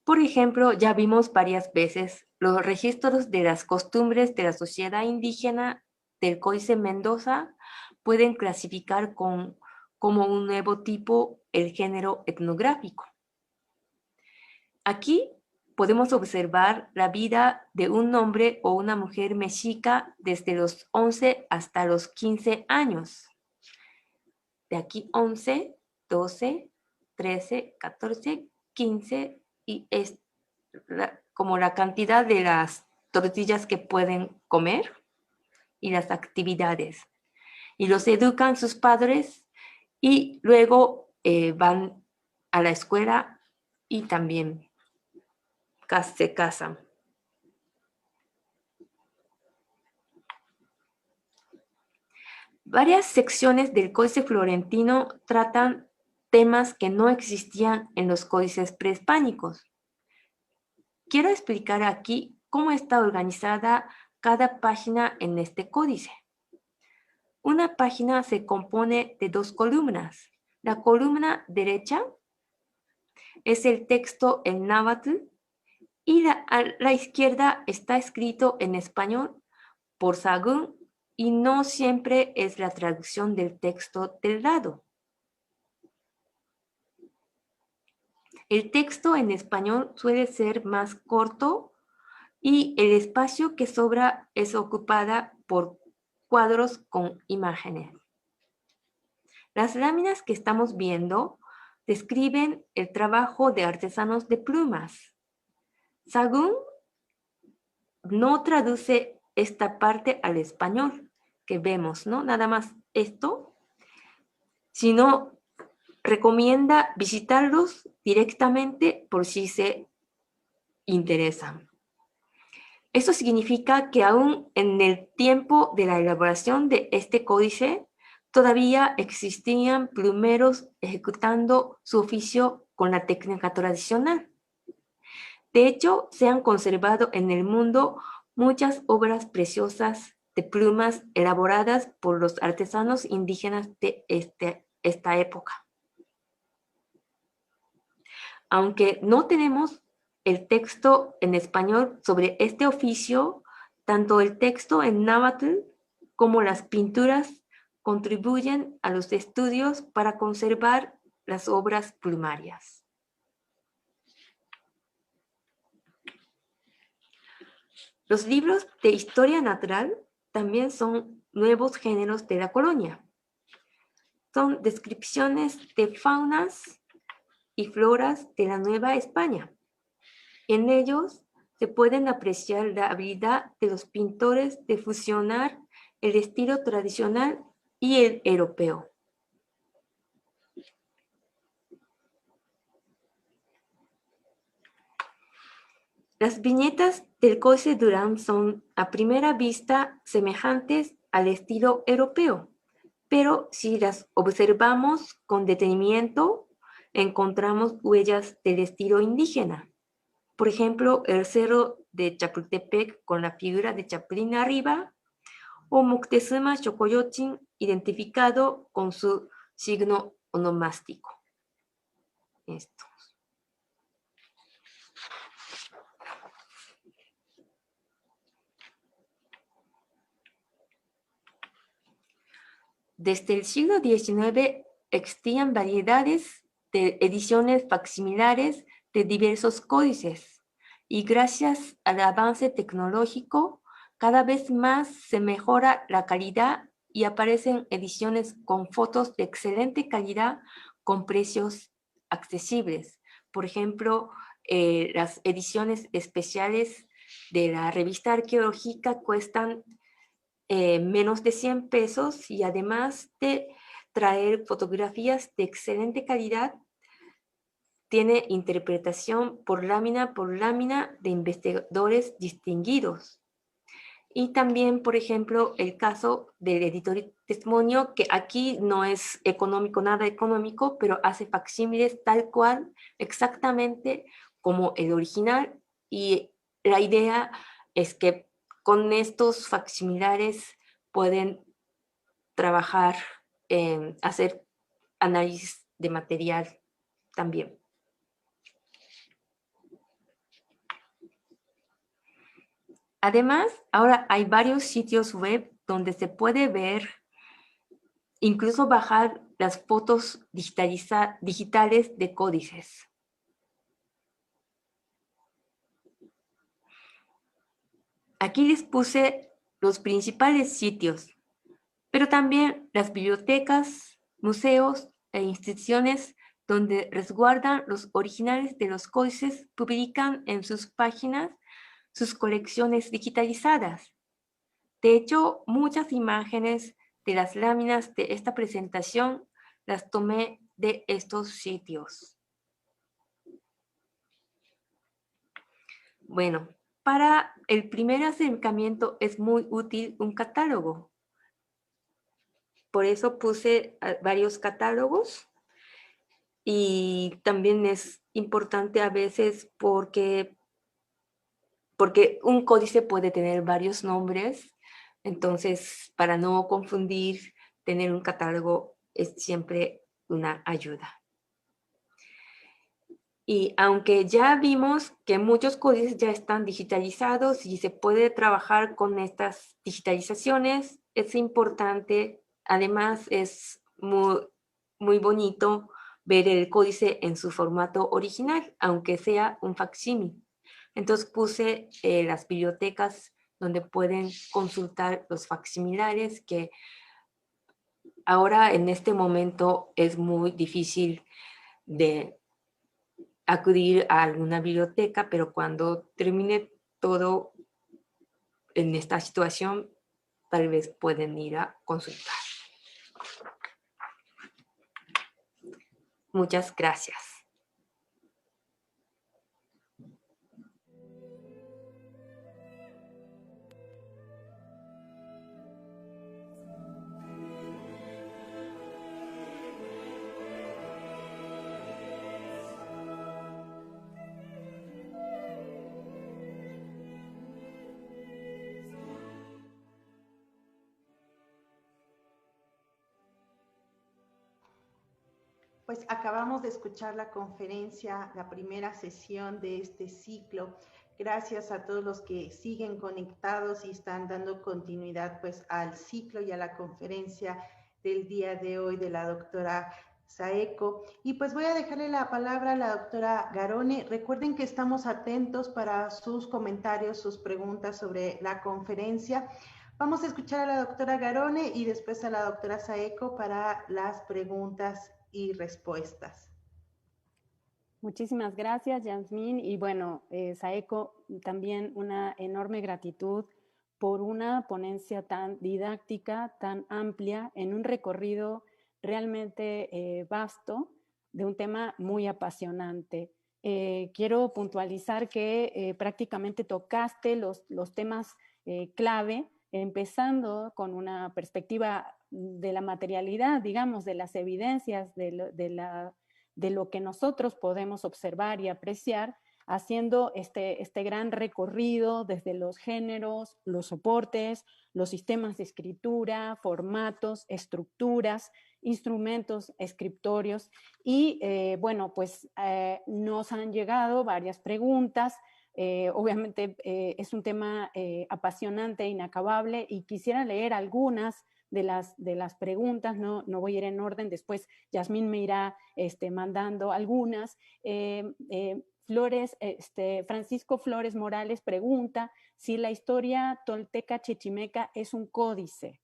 Por ejemplo, ya vimos varias veces los registros de las costumbres de la sociedad indígena del Códice Mendoza pueden clasificar como un nuevo tipo el género etnográfico. Aquí podemos observar la vida de un hombre o una mujer mexica desde los 11 hasta los 15 años. De aquí 11, 12, 13, 14, 15 y es como la cantidad de las tortillas que pueden comer y las actividades. Y los educan sus padres y luego van a la escuela y también se casan. Varias secciones del Códice Florentino tratan temas que no existían en los códices prehispánicos. Quiero explicar aquí cómo está organizada cada página en este códice. Una página se compone de 2 columnas. La columna derecha es el texto en náhuatl y a la izquierda está escrito en español por Sahagún y no siempre es la traducción del texto del lado. El texto en español suele ser más corto y el espacio que sobra es ocupada por cuadros con imágenes. Las láminas que estamos viendo describen el trabajo de artesanos de plumas. Sahagún no traduce esta parte al español que vemos, ¿no? Nada más esto, sino recomienda visitarlos directamente por si se interesan. Eso significa que aún en el tiempo de la elaboración de este códice, todavía existían plumeros ejecutando su oficio con la técnica tradicional. De hecho, se han conservado en el mundo muchas obras preciosas de plumas elaboradas por los artesanos indígenas de esta época. Aunque no tenemos el texto en español sobre este oficio, tanto el texto en náhuatl como las pinturas contribuyen a los estudios para conservar las obras plumarias. Los libros de historia natural también son nuevos géneros de la colonia. Son descripciones de faunas y floras de la Nueva España. En ellos se pueden apreciar la habilidad de los pintores de fusionar el estilo tradicional y el europeo. Las viñetas del Códice Durán son a primera vista semejantes al estilo europeo, pero si las observamos con detenimiento, encontramos huellas del estilo indígena. Por ejemplo, el cerro de Chapultepec con la figura de Chapulín arriba, o Moctezuma Xocoyotzin identificado con su signo onomástico. Esto. Desde el siglo XIX existían variedades de ediciones facsimilares de diversos códices y gracias al avance tecnológico cada vez más se mejora la calidad y aparecen ediciones con fotos de excelente calidad con precios accesibles. Por ejemplo, las ediciones especiales de la revista arqueológica cuestan menos de 100 pesos y además de traer fotografías de excelente calidad, tiene interpretación por lámina de investigadores distinguidos. Y también, por ejemplo, el caso del editor y testimonio, que aquí no es económico, nada económico, pero hace facsímiles tal cual, exactamente como el original. Y la idea es que con estos facsimilares pueden trabajar, hacer análisis de material también. Además, ahora hay varios sitios web donde se puede ver, incluso bajar las fotos digitales de códices. Aquí les puse los principales sitios, pero también las bibliotecas, museos e instituciones donde resguardan los originales de los códices publican en sus páginas sus colecciones digitalizadas. De hecho, muchas imágenes de las láminas de esta presentación las tomé de estos sitios. Bueno, para el primer acercamiento es muy útil un catálogo. Por eso puse varios catálogos y también es importante a veces porque un códice puede tener varios nombres, entonces para no confundir, tener un catálogo es siempre una ayuda. Y aunque ya vimos que muchos códices ya están digitalizados y se puede trabajar con estas digitalizaciones, es importante, además es muy bonito ver el códice en su formato original, aunque sea un facsímil. Entonces puse las bibliotecas donde pueden consultar los facsimilares, que ahora en este momento es muy difícil de acudir a alguna biblioteca, pero cuando termine todo en esta situación, tal vez pueden ir a consultar. Muchas gracias. Pues acabamos de escuchar la conferencia, la primera sesión de este ciclo. Gracias a todos los que siguen conectados y están dando continuidad pues al ciclo y a la conferencia del día de hoy de la doctora Saeko. Y pues voy a dejarle la palabra a la doctora Garone. Recuerden que estamos atentos para sus comentarios, sus preguntas sobre la conferencia. Vamos a escuchar a la doctora Garone y después a la doctora Saeko para las preguntas y respuestas. Muchísimas gracias, Yasmín. Y bueno, Saeko, también una enorme gratitud por una ponencia tan didáctica, tan amplia, en un recorrido realmente vasto de un tema muy apasionante. Quiero puntualizar que prácticamente tocaste los temas clave, empezando con una perspectiva de la materialidad, digamos, de las evidencias, de lo que nosotros podemos observar y apreciar, haciendo este gran recorrido desde los géneros, los soportes, los sistemas de escritura, formatos, estructuras, instrumentos escriptorios. Y bueno, pues nos han llegado varias preguntas. Obviamente es un tema apasionante, inacabable, y quisiera leer algunas de las preguntas, no voy a ir en orden, después Yasmín me irá mandando algunas. Francisco Flores Morales pregunta si la historia tolteca chichimeca es un códice.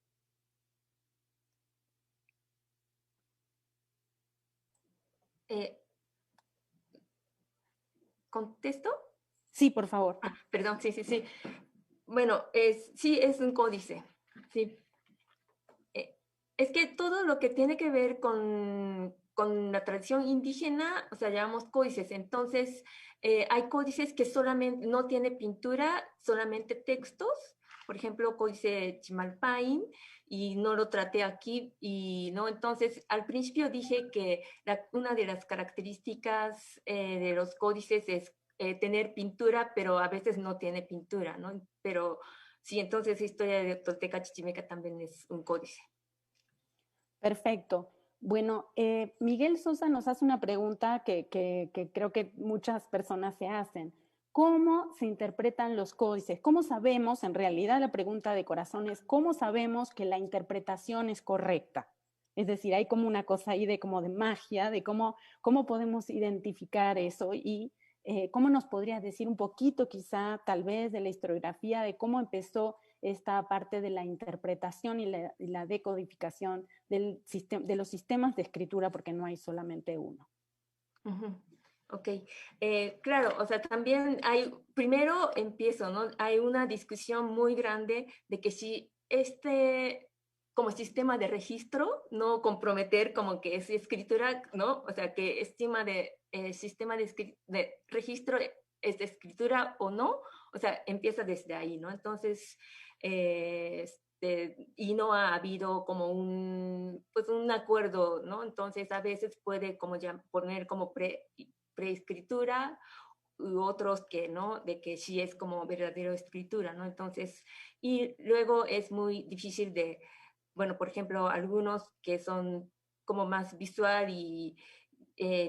¿Contesto? Sí, por favor. Perdón, sí. Bueno, sí es un códice, sí. Es que todo lo que tiene que ver con la tradición indígena, o sea, llamamos códices. Entonces, hay códices que solamente no tiene pintura, solamente textos. Por ejemplo, códice Chimalpain, y no lo traté aquí. Y no, entonces, al principio dije que una de las características de los códices es tener pintura, pero a veces no tiene pintura, ¿no? Pero sí, entonces, historia de Tolteca Chichimeca también es un códice. Perfecto. Bueno, Miguel Sosa nos hace una pregunta que creo que muchas personas se hacen. ¿Cómo se interpretan los códices? ¿Cómo sabemos, en realidad la pregunta de corazón es, ¿cómo sabemos que la interpretación es correcta? Es decir, hay como una cosa ahí como de magia, de cómo podemos identificar eso y cómo nos podrías decir un poquito quizá tal vez de la historiografía, de cómo empezó esta parte de la interpretación y la decodificación de los sistemas de escritura, porque no hay solamente uno. Ok, claro, o sea, también primero empiezo, ¿no? Hay una discusión muy grande de que si como sistema de registro, no comprometer como que es escritura, ¿no? O sea, que estima de sistema de registro es de escritura o no, o sea, empieza desde ahí, ¿no? Entonces, y no ha habido como pues un acuerdo, ¿no? Entonces, a veces puede como ya poner como preescritura u otros que no, de que sí es como verdadero escritura, ¿no? Entonces, y luego es muy difícil de, bueno, por ejemplo, algunos que son como más visual y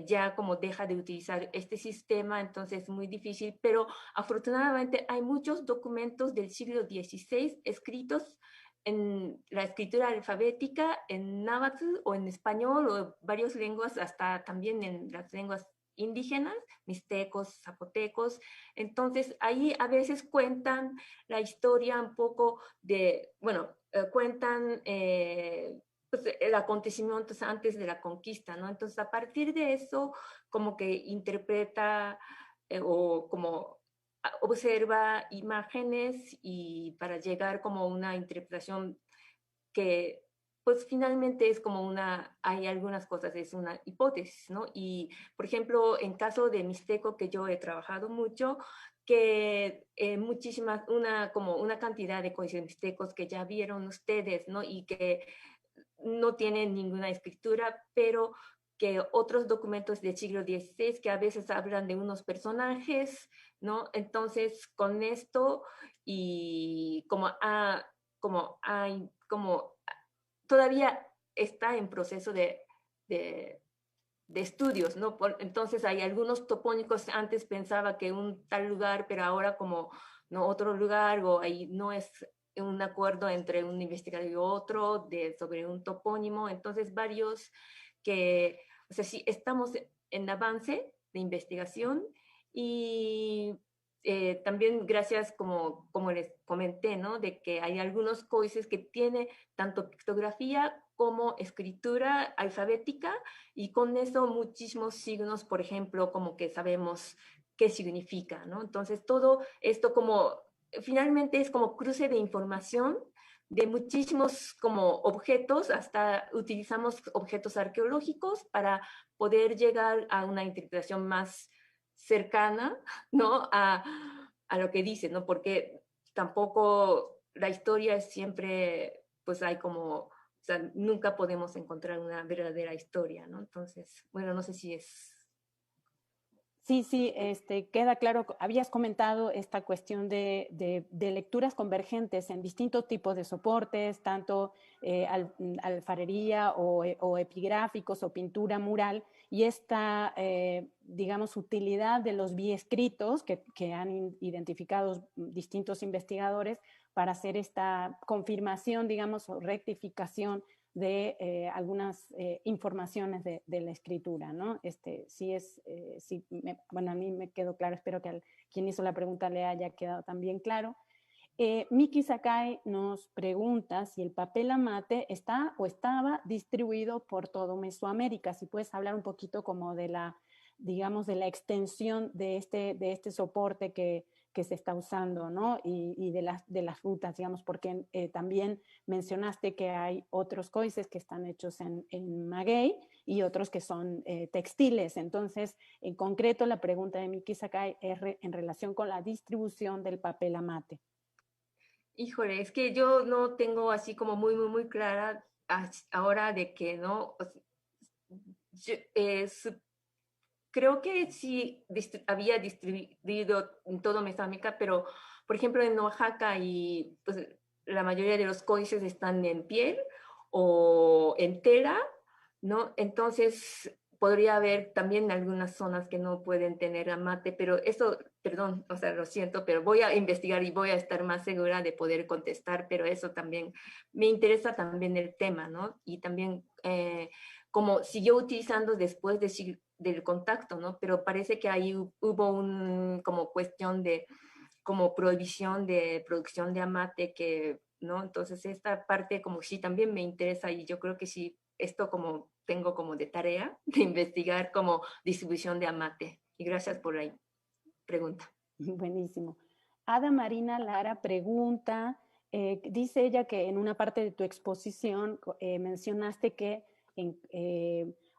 ya como deja de utilizar este sistema, entonces es muy difícil, pero afortunadamente hay muchos documentos del siglo XVI escritos en la escritura alfabética, en náhuatl o en español o varias lenguas, hasta también en las lenguas indígenas, mixtecos, zapotecos. Entonces ahí a veces cuentan la historia un poco de, bueno, cuentan pues, el acontecimiento antes de la conquista, ¿no? Entonces a partir de eso como que interpreta o como observa imágenes y para llegar como a una interpretación que pues finalmente es como hay algunas cosas, es una hipótesis, ¿no? Y por ejemplo, en caso de Mixteco, que yo he trabajado mucho, que como una cantidad de códices mixtecos que ya vieron ustedes, ¿no? Y que no tienen ninguna escritura, pero que otros documentos del siglo XVI que a veces hablan de unos personajes, ¿no? Entonces, con esto y como todavía está en proceso de estudios, ¿no? Entonces hay algunos topónicos, antes pensaba que un tal lugar, pero ahora como no otro lugar, o ahí no es un acuerdo entre un investigador y otro sobre un topónimo, entonces varios que, o sea, sí, estamos en avance de investigación y también gracias, como les comenté, ¿no? De que hay algunos códices que tiene tanto pictografía como escritura alfabética y con eso muchísimos signos, por ejemplo, como que sabemos qué significa, ¿no? Entonces todo esto como finalmente es como cruce de información de muchísimos como objetos, hasta utilizamos objetos arqueológicos para poder llegar a una interpretación más cercana, ¿no? A lo que dice, ¿no? Porque tampoco la historia es siempre, pues hay como, o sea, nunca podemos encontrar una verdadera historia, ¿no? Entonces, bueno, no sé si es... Sí, sí, queda claro. Habías comentado esta cuestión de lecturas convergentes en distintos tipos de soportes, tanto alfarería o epigráficos o pintura mural, y esta, digamos, utilidad de los biescritos que han identificado distintos investigadores para hacer esta confirmación, digamos, o rectificación de algunas informaciones de la escritura, ¿no? Sí, bueno, a mí me quedó claro, espero que quien hizo la pregunta le haya quedado también claro. Miki Sakai nos pregunta si el papel amate está o estaba distribuido por todo Mesoamérica. Si puedes hablar un poquito como de la, digamos, de la extensión de este soporte que se está usando, ¿no? Y de las rutas, digamos, porque también mencionaste que hay otros códices que están hechos en maguey y otros que son textiles. Entonces, en concreto, la pregunta de Miki Sakai es en relación con la distribución del papel amate. Híjole, es que yo no tengo así como muy, muy, muy clara ahora de que no, yo, creo que sí había distribuido en todo Mesoamérica, pero por ejemplo en Oaxaca y pues la mayoría de los códices están en piel o en tela, ¿no? Entonces podría haber también algunas zonas que no pueden tener amate, pero eso, perdón, o sea, lo siento, pero voy a investigar y voy a estar más segura de poder contestar, pero eso también me interesa también el tema, ¿no? Y también como siguió utilizando después del contacto, ¿no? Pero parece que ahí hubo como cuestión de como prohibición de producción de amate que, ¿no? Entonces esta parte como sí también me interesa y yo creo que sí, esto como tengo como de tarea de investigar como distribución de amate. Y gracias por la pregunta. Buenísimo. Ada Marina Lara pregunta dice ella que en una parte de tu exposición mencionaste que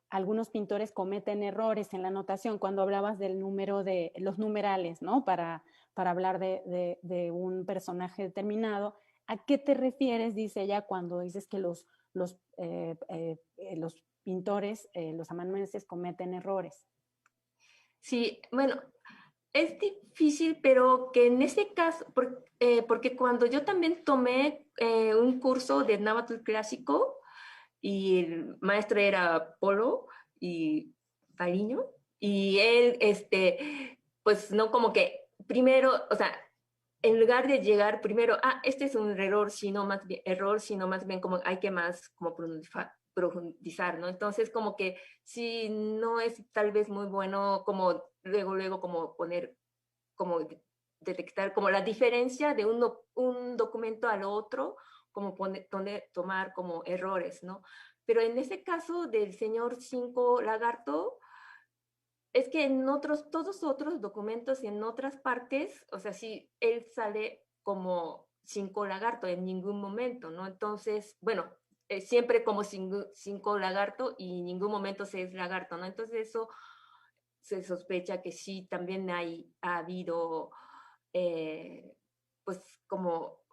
algunos pintores cometen errores en la notación cuando hablabas del número de los numerales, ¿no? Para hablar de un personaje determinado. ¿A qué te refieres, dice ella, cuando dices que los pintores, los amanuenses cometen errores? Sí, bueno, es difícil, pero que en ese caso, porque cuando yo también tomé un curso de náhuatl clásico y el maestro era Polo y Pariño, y él, pues no como que primero, o sea, en lugar de llegar primero, este es un error, sino más bien como hay que más como profundizar, ¿no? Entonces como que si no es tal vez muy bueno como luego como poner, como detectar como la diferencia de un documento al otro, como tomar como errores, ¿no? Pero en ese caso del señor Cinco Lagarto, es que en todos otros documentos y en otras partes, o sea, sí, él sale como Cinco Lagarto en ningún momento, ¿no? Entonces, bueno, siempre como cinco Lagarto y en ningún momento se es lagarto, ¿no? Entonces eso se sospecha que sí, también ha habido, pues, como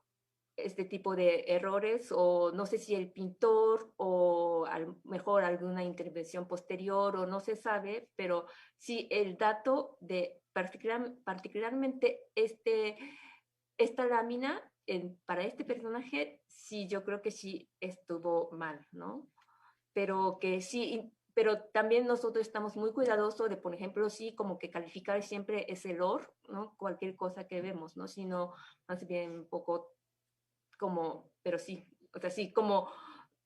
este tipo de errores, o no sé si el pintor o a lo mejor alguna intervención posterior, o no se sabe, pero sí el dato de particularmente esta lámina para este personaje, sí, yo creo que sí estuvo mal, ¿no? Pero que sí, pero también nosotros estamos muy cuidadosos de, por ejemplo, sí, como que calificar siempre ese error, ¿no? Cualquier cosa que vemos, ¿no? Sino más bien un poco como, pero sí, o sea, sí, como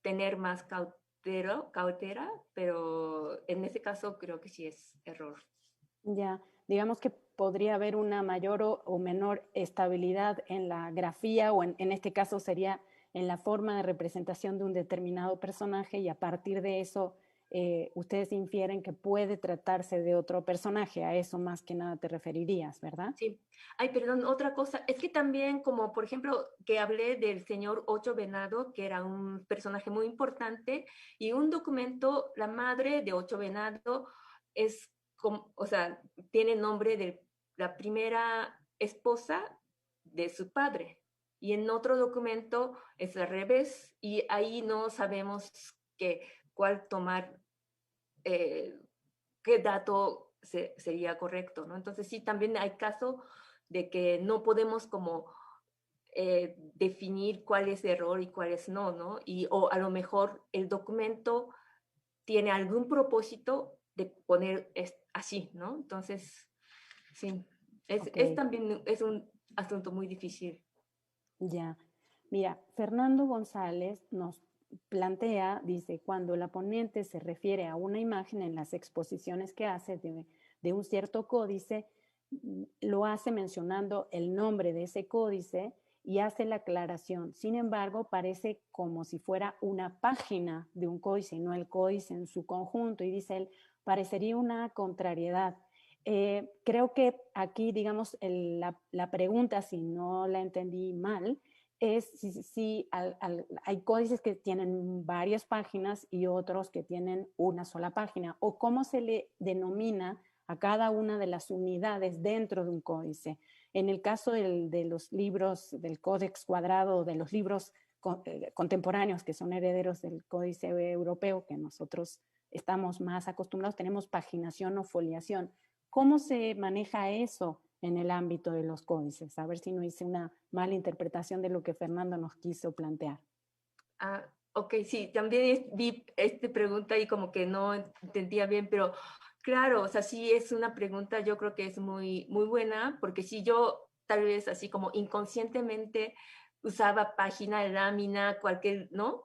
tener más cautela, pero en ese caso creo que sí es error. Ya, digamos que podría haber una mayor o menor estabilidad en la grafía o en este caso sería en la forma de representación de un determinado personaje y a partir de eso ustedes infieren que puede tratarse de otro personaje. A eso más que nada te referirías, ¿verdad? Sí. Ay, perdón, otra cosa, es que también como, por ejemplo, que hablé del señor Ocho Venado, que era un personaje muy importante, y un documento, la madre de Ocho Venado es, como, o sea, tiene nombre de la primera esposa de su padre, y en otro documento es al revés, y ahí no sabemos cuál tomar, eh, qué dato sería correcto, ¿no? Entonces sí, también hay caso de que no podemos como definir cuál es error y cuál es no, ¿no? O a lo mejor el documento tiene algún propósito de poner así, ¿no? Entonces, sí, Ok, también es un asunto muy difícil. ya. Mira, Fernando González nos plantea, dice, cuando la ponente se refiere a una imagen en las exposiciones que hace de un cierto códice, lo hace mencionando el nombre de ese códice y hace la aclaración. Sin embargo, parece como si fuera una página de un códice, no el códice en su conjunto. Y dice él, parecería una contrariedad. Creo que aquí, digamos, la pregunta, si no la entendí mal, es si hay códices que tienen varias páginas y otros que tienen una sola página, o cómo se le denomina a cada una de las unidades dentro de un códice. En el caso de los libros del Códex Cuadrado, de los libros contemporáneos que son herederos del Códice Europeo, que nosotros estamos más acostumbrados, tenemos paginación o foliación. ¿Cómo se maneja eso en el ámbito de los códices? A ver si no hice una mala interpretación de lo que Fernando nos quiso plantear. Ok, sí, también vi esta pregunta y como que no entendía bien, pero claro, o sea, sí es una pregunta, yo creo que es muy, muy buena, porque si yo tal vez así como inconscientemente usaba página, lámina, cualquier, ¿no?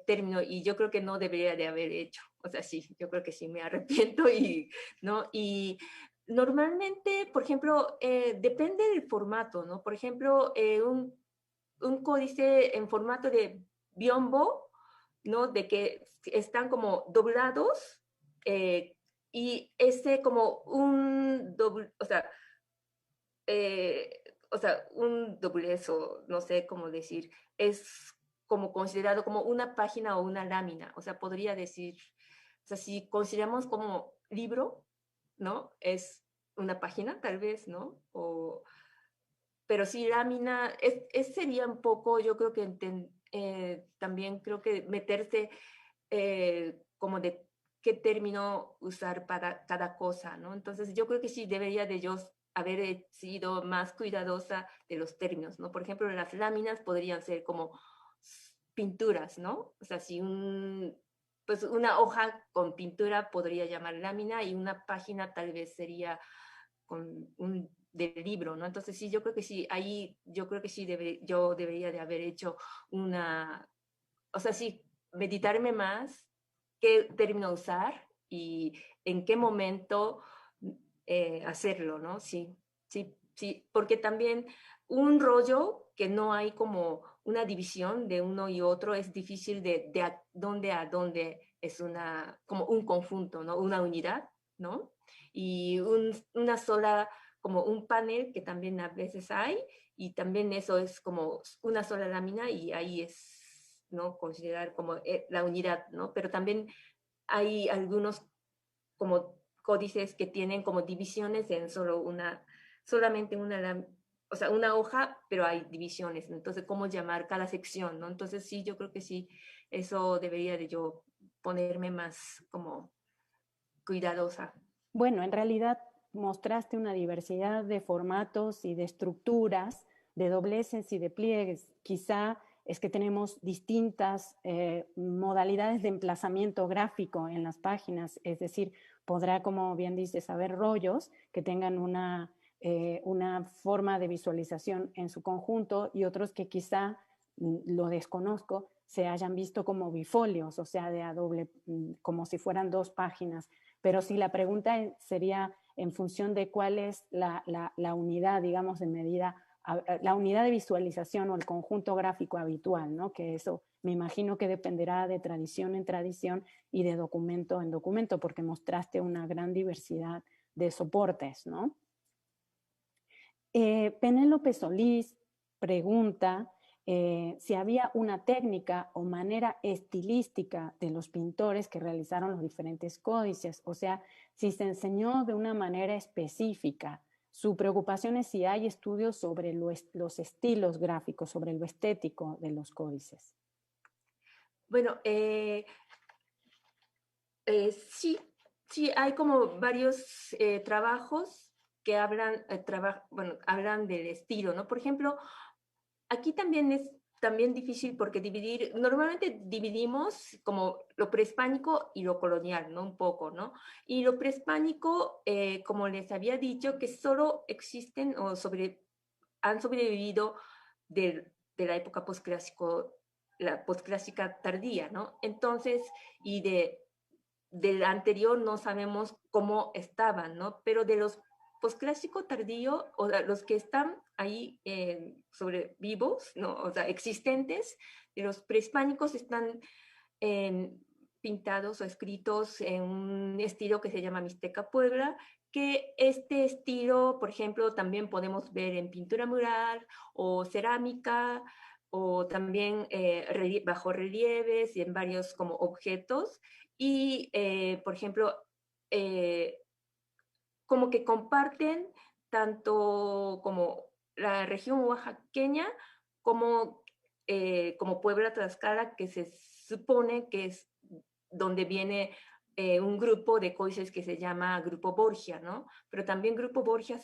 Término, y yo creo que no debería de haber hecho. O sea, sí, yo creo que sí me arrepiento y, ¿no? Y normalmente, por ejemplo, depende del formato, ¿no? Por ejemplo, un códice en formato de biombo, ¿no? De que están como doblados, y ese como un doble, o sea, o sea, un doblez o no sé cómo decir, es como considerado como una página o una lámina. O sea, podría decir, o sea, si consideramos como libro, ¿no? Es una página, tal vez, ¿no? Pero sí, lámina, sería un poco, yo creo que también creo que meterse como de qué término usar para cada cosa, ¿no? Entonces yo creo que sí debería de yo haber sido más cuidadosa de los términos, ¿no? Por ejemplo, las láminas podrían ser como pinturas, ¿no? O sea, si pues una hoja con pintura podría llamar lámina y una página tal vez sería con un del libro, ¿no? Entonces sí, yo creo que sí, ahí yo creo que sí yo debería de haber hecho o sea, sí, meditarme más qué término usar y en qué momento hacerlo, ¿no? Sí, sí, sí, porque también un rollo que no hay como una división de uno y otro es difícil a dónde es como un conjunto, ¿no? Una unidad, ¿no? Y una sola, como un panel que también a veces hay, y también eso es como una sola lámina y ahí es, ¿no? Considerar como la unidad, ¿no? Pero también hay algunos como códices que tienen como divisiones en solamente o sea, una hoja, pero hay divisiones. Entonces, ¿cómo llamar cada sección, no? Entonces, sí, yo creo que sí, eso debería de yo ponerme más como cuidadosa. Bueno, en realidad mostraste una diversidad de formatos y de estructuras, de dobleces y de pliegues. Quizá es que tenemos distintas modalidades de emplazamiento gráfico en las páginas, es decir, podrá, como bien dices, haber rollos que tengan una forma de visualización en su conjunto y otros que quizá, lo desconozco, se hayan visto como bifolios, o sea, de a doble, como si fueran dos páginas. Pero si la pregunta sería en función de cuál es la unidad, digamos, de medida, la unidad de visualización o el conjunto gráfico habitual, ¿no? Que eso me imagino que dependerá de tradición en tradición y de documento en documento, porque mostraste una gran diversidad de soportes, ¿no? Penélope Solís pregunta si había una técnica o manera estilística de los pintores que realizaron los diferentes códices, o sea, si se enseñó de una manera específica. Su preocupación es si hay estudios sobre los estilos gráficos, sobre lo estético de los códices. Bueno, sí, sí, hay como varios trabajos que hablan del estilo, ¿no? Por ejemplo, aquí también es también difícil porque normalmente dividimos como lo prehispánico y lo colonial, ¿no? Un poco, ¿no? Y lo prehispánico, como les había dicho, que solo existen han sobrevivido de la época la posclásica tardía, ¿no? Entonces, y del anterior no sabemos cómo estaban, ¿no? Pero de los posclásico tardío, o sea, los que están ahí sobre vivos, ¿no? O sea, existentes, de los prehispánicos están pintados o escritos en un estilo que se llama Mixteca Puebla, que este estilo, por ejemplo, también podemos ver en pintura mural o cerámica, o también bajo relieves y en varios como objetos. Y, por ejemplo, eh, como que comparten tanto como la región oaxaqueña como Puebla, Tlaxcala, que se supone que es donde viene un grupo de códices que se llama Grupo Borgia, ¿no? Pero también Grupo Borgia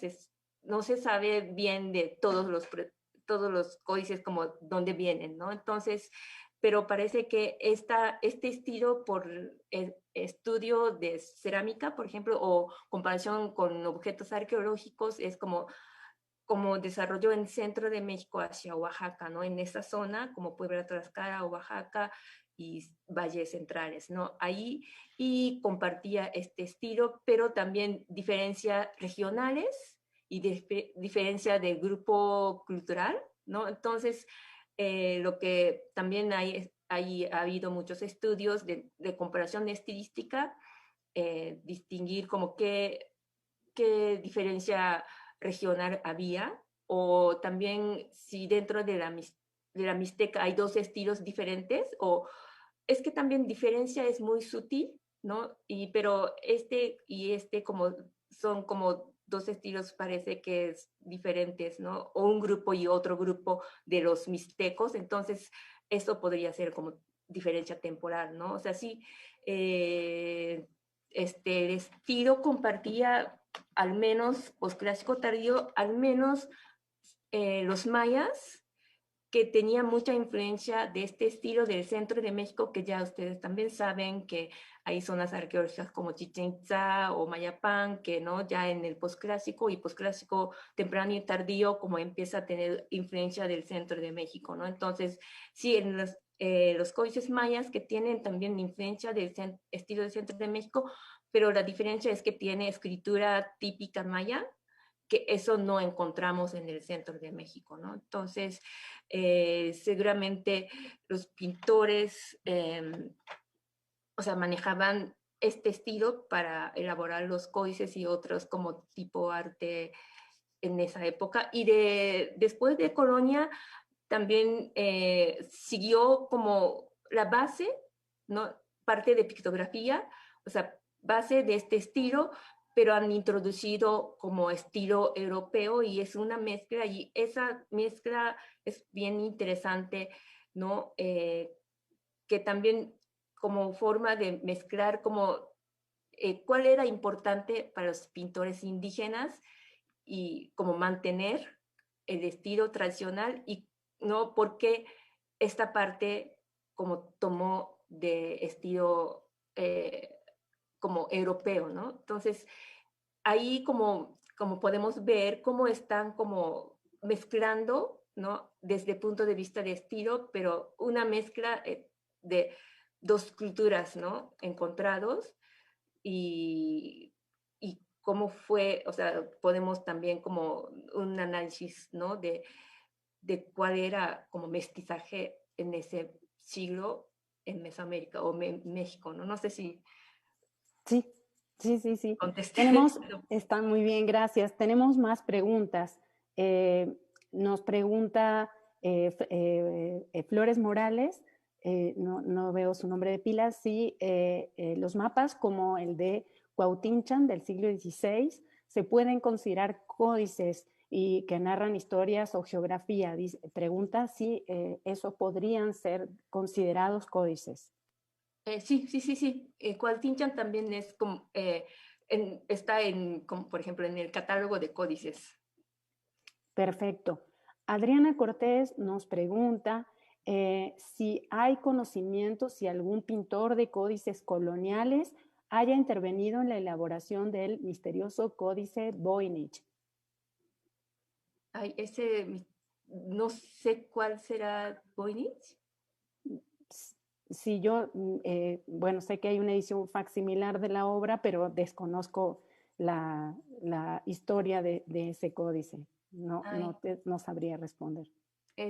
no se sabe bien de todos los códices como dónde vienen, ¿no? Entonces, pero parece que este estilo por estudio de cerámica, por ejemplo, o comparación con objetos arqueológicos, es como desarrolló en centro de México hacia Oaxaca, ¿no? En esa zona, como Puebla, Tlaxcala, Oaxaca y valles centrales, ¿no? Ahí, y compartía este estilo, pero también diferencias regionales y diferencia de grupo cultural, ¿no? Entonces, lo que también ha habido muchos estudios de comparación estilística, distinguir como qué diferencia regional había o también si dentro de la Mixteca hay dos estilos diferentes, o es que también diferencia es muy sutil, ¿no? Pero este y este como son como dos estilos parece que es diferentes, ¿no? O un grupo y otro grupo de los mixtecos, entonces eso podría ser como diferencia temporal, ¿no? O sea, sí, el estilo compartía al menos posclásico tardío, al menos los mayas, que tenía mucha influencia de este estilo del centro de México, que ya ustedes también saben que hay zonas arqueológicas como Chichén Itzá o Mayapán, que no ya en el posclásico y posclásico temprano y tardío como empieza a tener influencia del centro de México, ¿no? Entonces, sí, en los códices mayas que tienen también influencia del estilo del centro de México, pero la diferencia es que tiene escritura típica maya, que eso no encontramos en el centro de México, ¿no? Entonces, seguramente los pintores, o sea, manejaban este estilo para elaborar los códices y otros como tipo arte en esa época. Y después de Colonia también siguió como la base, ¿no? Parte de pictografía, o sea, base de este estilo, pero han introducido como estilo europeo y es una mezcla y esa mezcla es bien interesante, ¿no? Que también como forma de mezclar como cuál era importante para los pintores indígenas y como mantener el estilo tradicional y no porque esta parte como tomó de estilo como europeo, ¿no? Entonces, ahí como podemos ver cómo están como mezclando, ¿no? Desde el punto de vista de estilo, pero una mezcla de dos culturas, ¿no? Encontrados y cómo fue, o sea, podemos también como un análisis, ¿no? De cuál era como mestizaje en ese siglo en Mesoamérica o México, ¿no? No sé si Sí, sí, sí, sí. contesté. Tenemos, está muy bien, gracias. Tenemos más preguntas. Nos pregunta Flores Morales, no veo su nombre de pila, si los mapas como el de Cuautinchan del siglo XVI se pueden considerar códices y que narran historias o geografía. Pregunta si eso podrían ser considerados códices. Sí, sí, sí, sí. Cualtinchan también es como, está en, como por ejemplo, en el catálogo de códices. Perfecto. Adriana Cortés nos pregunta si hay conocimiento, si algún pintor de códices coloniales haya intervenido en la elaboración del misterioso códice Voynich. Ay, no sé cuál será Voynich. Si yo, bueno, sé que hay una edición facsimilar de la obra, pero desconozco la historia de ese códice. No sabría responder.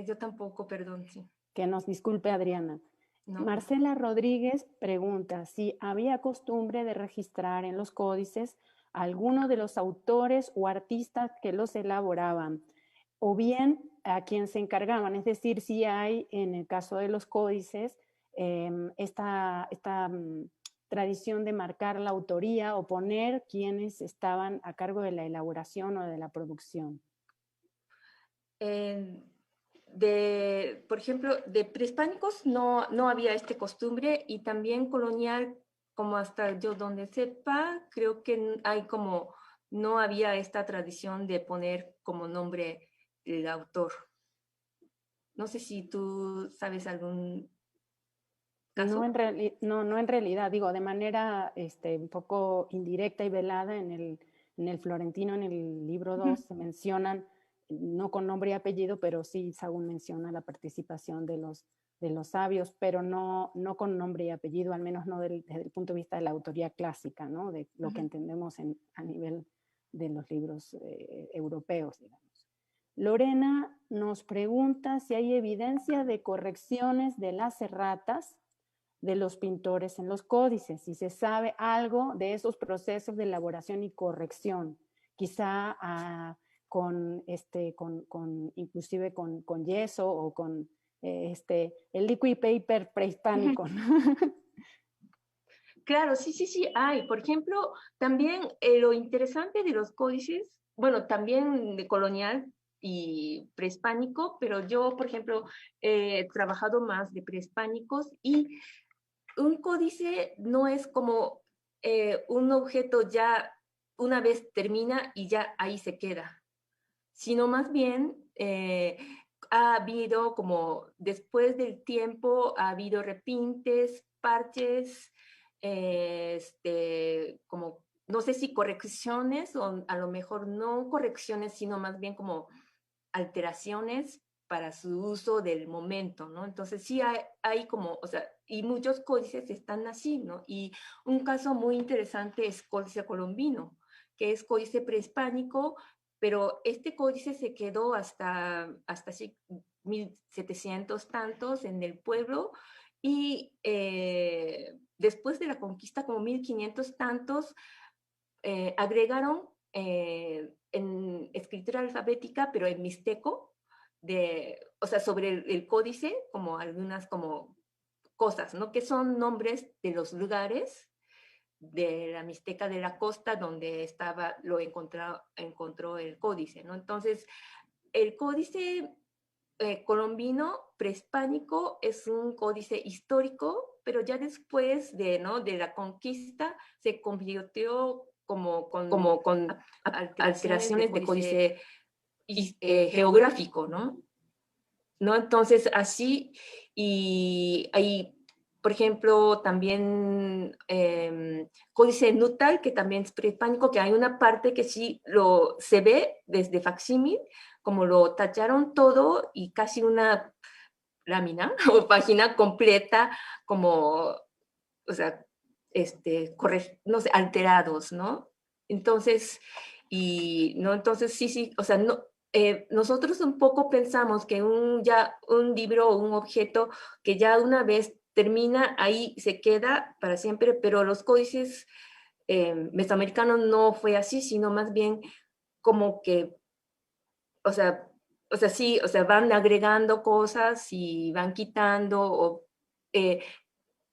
Yo tampoco, perdón, sí. Que nos disculpe Adriana. No. Marcela Rodríguez pregunta si había costumbre de registrar en los códices a alguno de los autores o artistas que los elaboraban, o bien a quien se encargaban, es decir, si hay en el caso de los códices esta tradición de marcar la autoría o poner quienes estaban a cargo de la elaboración o de la producción. Por ejemplo, de prehispánicos no había esta costumbre y también colonial, como hasta yo donde sepa, creo que hay como, no había esta tradición de poner como nombre el autor. No sé si tú sabes algún caso. No en realidad, digo, de manera un poco indirecta y velada en el Florentino, en el libro 2, se mencionan, no con nombre y apellido, pero sí Sahagún menciona la participación de los sabios, pero no con nombre y apellido, al menos no desde el punto de vista de la autoría clásica, ¿no? De lo que entendemos a nivel de los libros europeos, digamos. Lorena nos pregunta si hay evidencia de correcciones de las erratas de los pintores en los códices, si se sabe algo de esos procesos de elaboración y corrección, quizá inclusive con yeso o con el liquid paper prehispánico. Claro, sí, sí, sí, hay. Por ejemplo, también lo interesante de los códices, bueno, también de colonial y prehispánico, pero yo, por ejemplo, he trabajado más de prehispánicos y un códice no es como un objeto ya una vez termina y ya ahí se queda, sino más bien ha habido como después del tiempo, ha habido repintes, parches, como no sé si correcciones o a lo mejor no correcciones, sino más bien como alteraciones para su uso del momento, ¿no? Entonces sí hay como, o sea, y muchos códices están así, ¿no? Y un caso muy interesante es Códice Colombino, que es códice prehispánico, pero este códice se quedó hasta 1700 tantos en el pueblo y después de la conquista, como 1500 tantos, agregaron en escritura alfabética, pero en mixteco, o sea, sobre el códice, como algunas como cosas, ¿no? Que son nombres de los lugares de la Mixteca de la costa donde encontró el códice, ¿no? Entonces, el códice colombino prehispánico es un códice histórico, pero ya después ¿no? de la conquista se convirtió como con alteraciones de códice geográfico, ¿no? ¿No? Entonces, así, y hay, por ejemplo, también códice Nutal, que también es prehispánico, que hay una parte que sí se ve desde facsímil, como lo tallaron todo y casi una lámina o página completa, como, o sea, no sé, alterados, ¿no? Entonces, entonces sí, sí, o sea, no, nosotros un poco pensamos que un libro o un objeto que ya una vez termina, ahí se queda para siempre, pero los códices mesoamericanos no fue así, sino más bien como que, o sea, sí, o sea, van agregando cosas y van quitando, o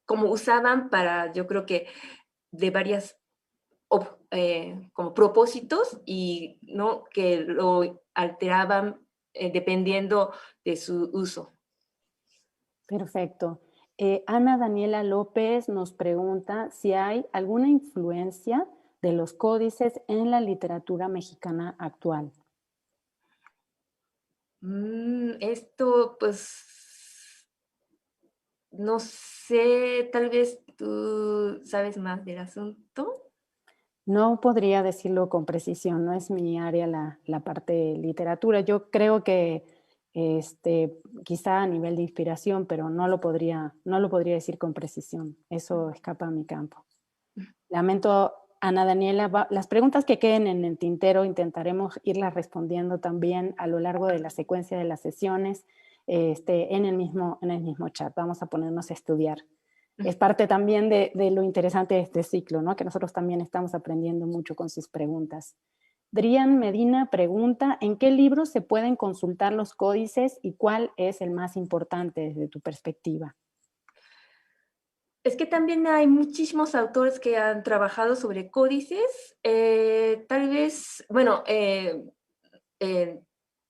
como usaban para, yo creo que de varias como propósitos y no que lo alteraban dependiendo de su uso. Perfecto. Ana Daniela López nos pregunta si hay alguna influencia de los códices en la literatura mexicana actual. Esto, pues, no sé, tal vez tú sabes más del asunto. No podría decirlo con precisión, no es mi área la parte de literatura. Yo creo que quizá a nivel de inspiración, pero no lo podría decir con precisión. Eso escapa a mi campo. Lamento, Ana Daniela, las preguntas que queden en el tintero intentaremos irlas respondiendo también a lo largo de la secuencia de las sesiones en el mismo chat. Vamos a ponernos a estudiar. Es parte también de lo interesante de este ciclo, ¿no? Que nosotros también estamos aprendiendo mucho con sus preguntas. Drian Medina pregunta, ¿en qué libros se pueden consultar los códices y cuál es el más importante desde tu perspectiva? Es que también hay muchísimos autores que han trabajado sobre códices. Tal vez, bueno,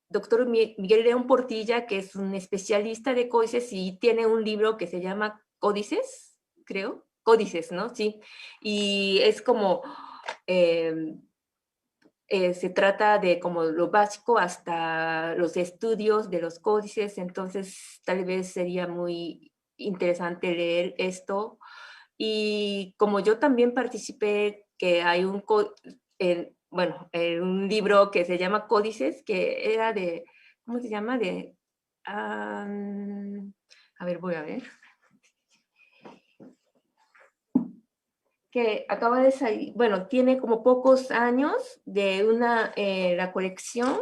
doctor Miguel León Portilla, que es un especialista de códices y tiene un libro que se llama Códices, creo. Códices, ¿no? Sí. Y es como, se trata de como lo básico hasta los estudios de los códices, entonces tal vez sería muy interesante leer esto. Y como yo también participé, que hay un libro que se llama Códices, que era de, ¿cómo se llama? A ver, voy a ver. Que acaba de salir, bueno, tiene como pocos años de la colección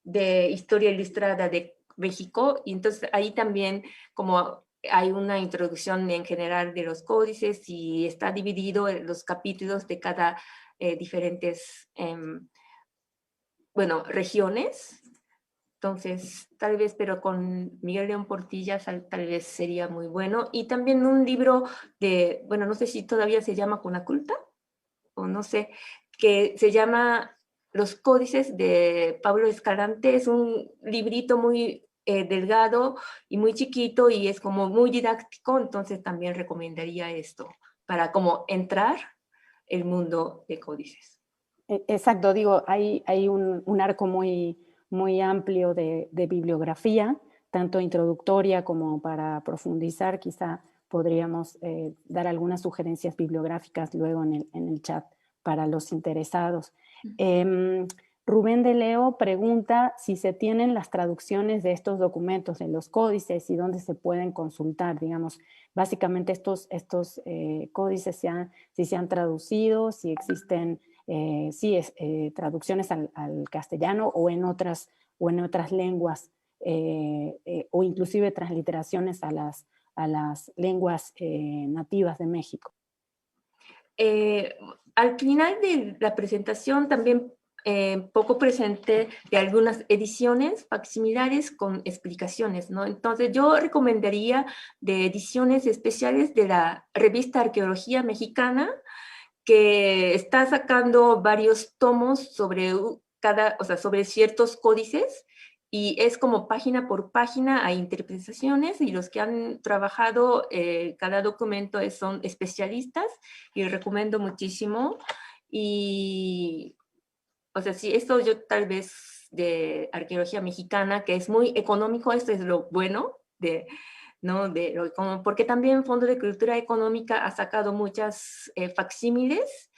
de historia ilustrada de México, y entonces ahí también como hay una introducción en general de los códices y está dividido en los capítulos de cada diferentes bueno, regiones. Entonces, tal vez, pero con Miguel León Portilla tal vez sería muy bueno. Y también un libro de, bueno, no sé si todavía se llama Conaculta, o no sé, que se llama Los Códices de Pablo Escalante. Es un librito muy delgado y muy chiquito y es como muy didáctico, entonces también recomendaría esto para como entrar el mundo de códices. Exacto, digo, hay un arco muy amplio de bibliografía, tanto introductoria como para profundizar. Quizá podríamos dar algunas sugerencias bibliográficas luego en el chat para los interesados. Rubén de Leo pregunta si se tienen las traducciones de estos documentos, de los códices, y dónde se pueden consultar. Digamos, básicamente estos códices si se han traducido, si existen traducciones al castellano o en otras lenguas, o inclusive transliteraciones a las lenguas nativas de México. Al final de la presentación también poco presente de algunas ediciones facsimilares con explicaciones, ¿no? Entonces yo recomendaría de ediciones especiales de la revista Arqueología Mexicana, que está sacando varios tomos sobre sobre ciertos códices, y es como página por página hay interpretaciones, y los que han trabajado cada documento son especialistas, y recomiendo muchísimo. Y, o sea, sí, esto yo tal vez de arqueología mexicana, que es muy económico, esto es lo bueno de, ¿no? Porque también Fondo de Cultura Económica ha sacado muchas facsímiles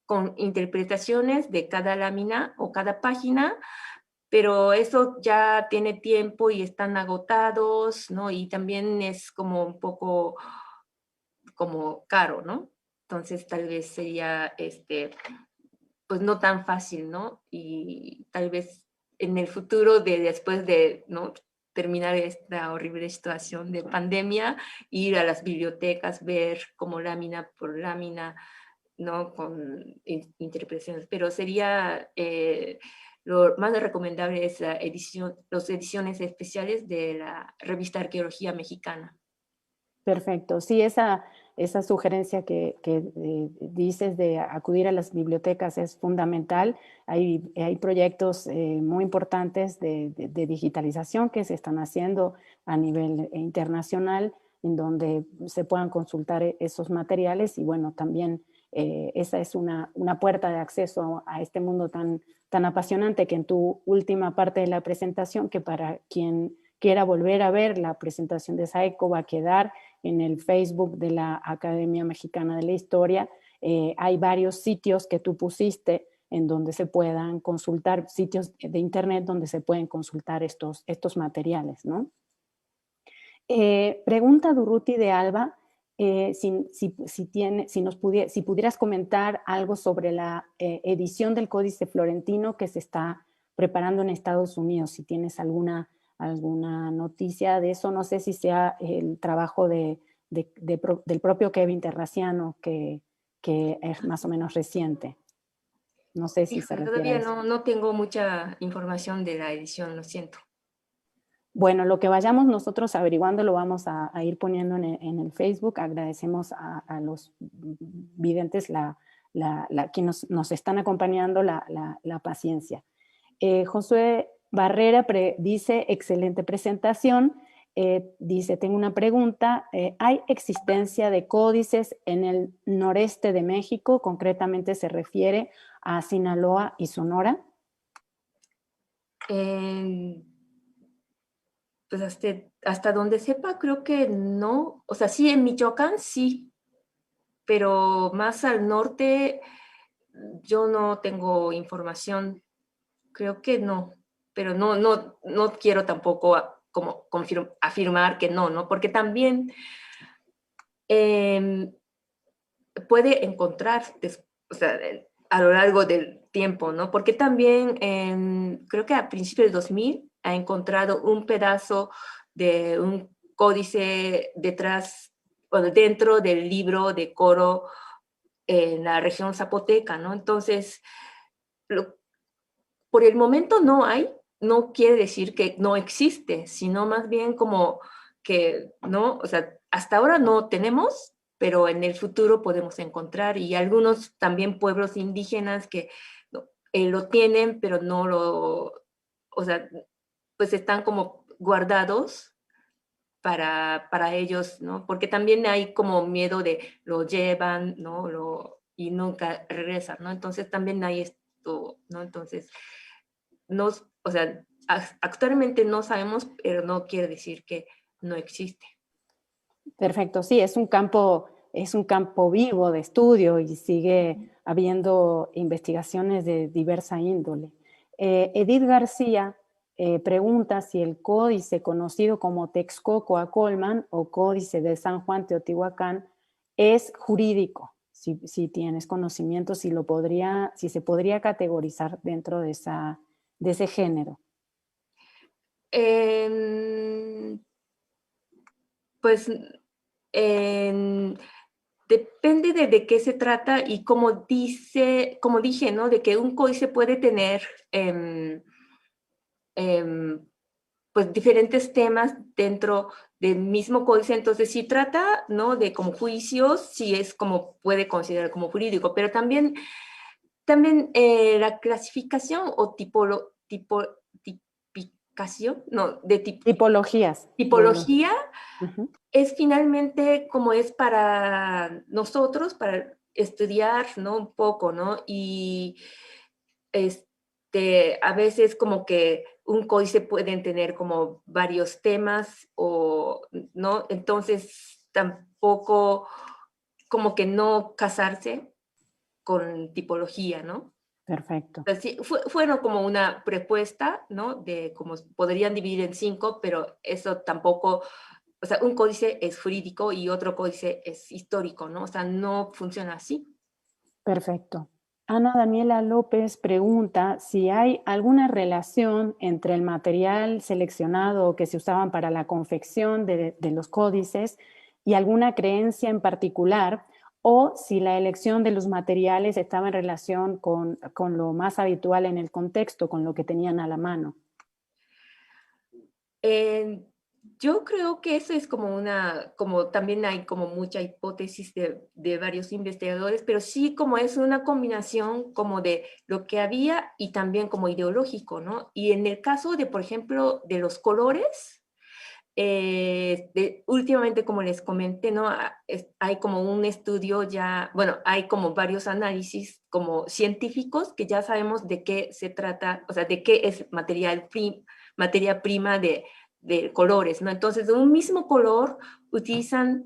con interpretaciones de cada lámina o cada página, pero eso ya tiene tiempo y están agotados, ¿no? Y también es como un poco como caro, ¿no? Entonces tal vez sería, pues no tan fácil, ¿no? Y tal vez en el futuro, después de, ¿no?, terminar esta horrible situación de pandemia, ir a las bibliotecas, ver como lámina por lámina, ¿no?, con interpretaciones. Pero sería, lo más recomendable es las ediciones especiales de la revista Arqueología Mexicana. Perfecto. Sí, esa sugerencia que dices de acudir a las bibliotecas es fundamental. Hay proyectos muy importantes de digitalización que se están haciendo a nivel internacional, en donde se puedan consultar esos materiales, y bueno, también esa es una puerta de acceso a este mundo tan apasionante, que en tu última parte de la presentación, que para quien quiera volver a ver la presentación de Saeco va a quedar en el Facebook de la Academia Mexicana de la Historia. Hay varios sitios que tú pusiste en donde se puedan consultar, sitios de internet donde se pueden consultar estos materiales, ¿no? Pregunta Durruti de Alba, si pudieras comentar algo sobre la edición del Códice Florentino que se está preparando en Estados Unidos, si tienes alguna noticia de eso. No sé si sea el trabajo del propio Kevin Terraciano, que es más o menos reciente. No sé si se refiere a eso. Todavía no tengo mucha información de la edición, lo siento. Bueno, lo que vayamos nosotros averiguando lo vamos a ir poniendo en el Facebook. Agradecemos a los videntes quienes nos están acompañando la paciencia. Josué Barrera dice, excelente presentación. Dice, tengo una pregunta. ¿Hay existencia de códices en el noreste de México? Concretamente se refiere a Sinaloa y Sonora. Pues hasta donde sepa, creo que no. O sea, sí, en Michoacán sí, pero más al norte yo no tengo información. Creo que no, pero no quiero tampoco como afirmar que no, porque también puede encontrar, o sea, a lo largo del tiempo, ¿no? Porque también creo que a principios del 2000 ha encontrado un pedazo de un códice dentro del libro de coro en la región zapoteca, ¿no? Entonces, por el momento no hay, no quiere decir que no existe, sino más bien como que no, o sea, hasta ahora no tenemos, pero en el futuro podemos encontrar, y algunos también pueblos indígenas que lo tienen, pero no lo, o sea, pues están como guardados para ellos, ¿no? Porque también hay como miedo de lo llevan, ¿no? Y nunca regresan, ¿no? Entonces también hay esto, ¿no? Entonces, no, o sea, actualmente no sabemos, pero no quiere decir que no existe. Perfecto, sí, es un campo vivo de estudio y sigue habiendo investigaciones de diversa índole. Edith García pregunta si el códice conocido como Texcoco-Acolman o Códice de San Juan Teotihuacán es jurídico, si tienes conocimiento, si se podría categorizar dentro de ese género. Pues depende de qué se trata, y como dije, ¿no? De que un códice puede tener pues diferentes temas dentro del mismo códice. Entonces, si trata, ¿no? De como juicios, sí es como puede considerar como jurídico, pero también la clasificación o tipificación, no, de Tipologías. tipología Uh-huh. es finalmente como es para nosotros, para estudiar, ¿no? Un poco, ¿no? Y a veces como que un códice pueden tener como varios temas, o, ¿no? Entonces tampoco como que no casarse con tipología, ¿no? Perfecto. Sí, fueron como una propuesta, ¿no? De cómo podrían dividir en 5, pero eso tampoco, o sea, un códice es jurídico y otro códice es histórico, ¿no? O sea, no funciona así. Perfecto. Ana Daniela López pregunta si hay alguna relación entre el material seleccionado que se usaban para la confección de los códices y alguna creencia en particular, o si la elección de los materiales estaba en relación con lo más habitual en el contexto, con lo que tenían a la mano. Yo creo que eso es como también hay como mucha hipótesis de varios investigadores, pero sí como es una combinación como de lo que había y también como ideológico, ¿no? Y en el caso de, por ejemplo, de los colores, últimamente, como les comenté, ¿no? Hay como un estudio ya, bueno, hay como varios análisis como científicos que ya sabemos de qué se trata, o sea, de qué es materia prima de colores, ¿no? Entonces, de un mismo color utilizan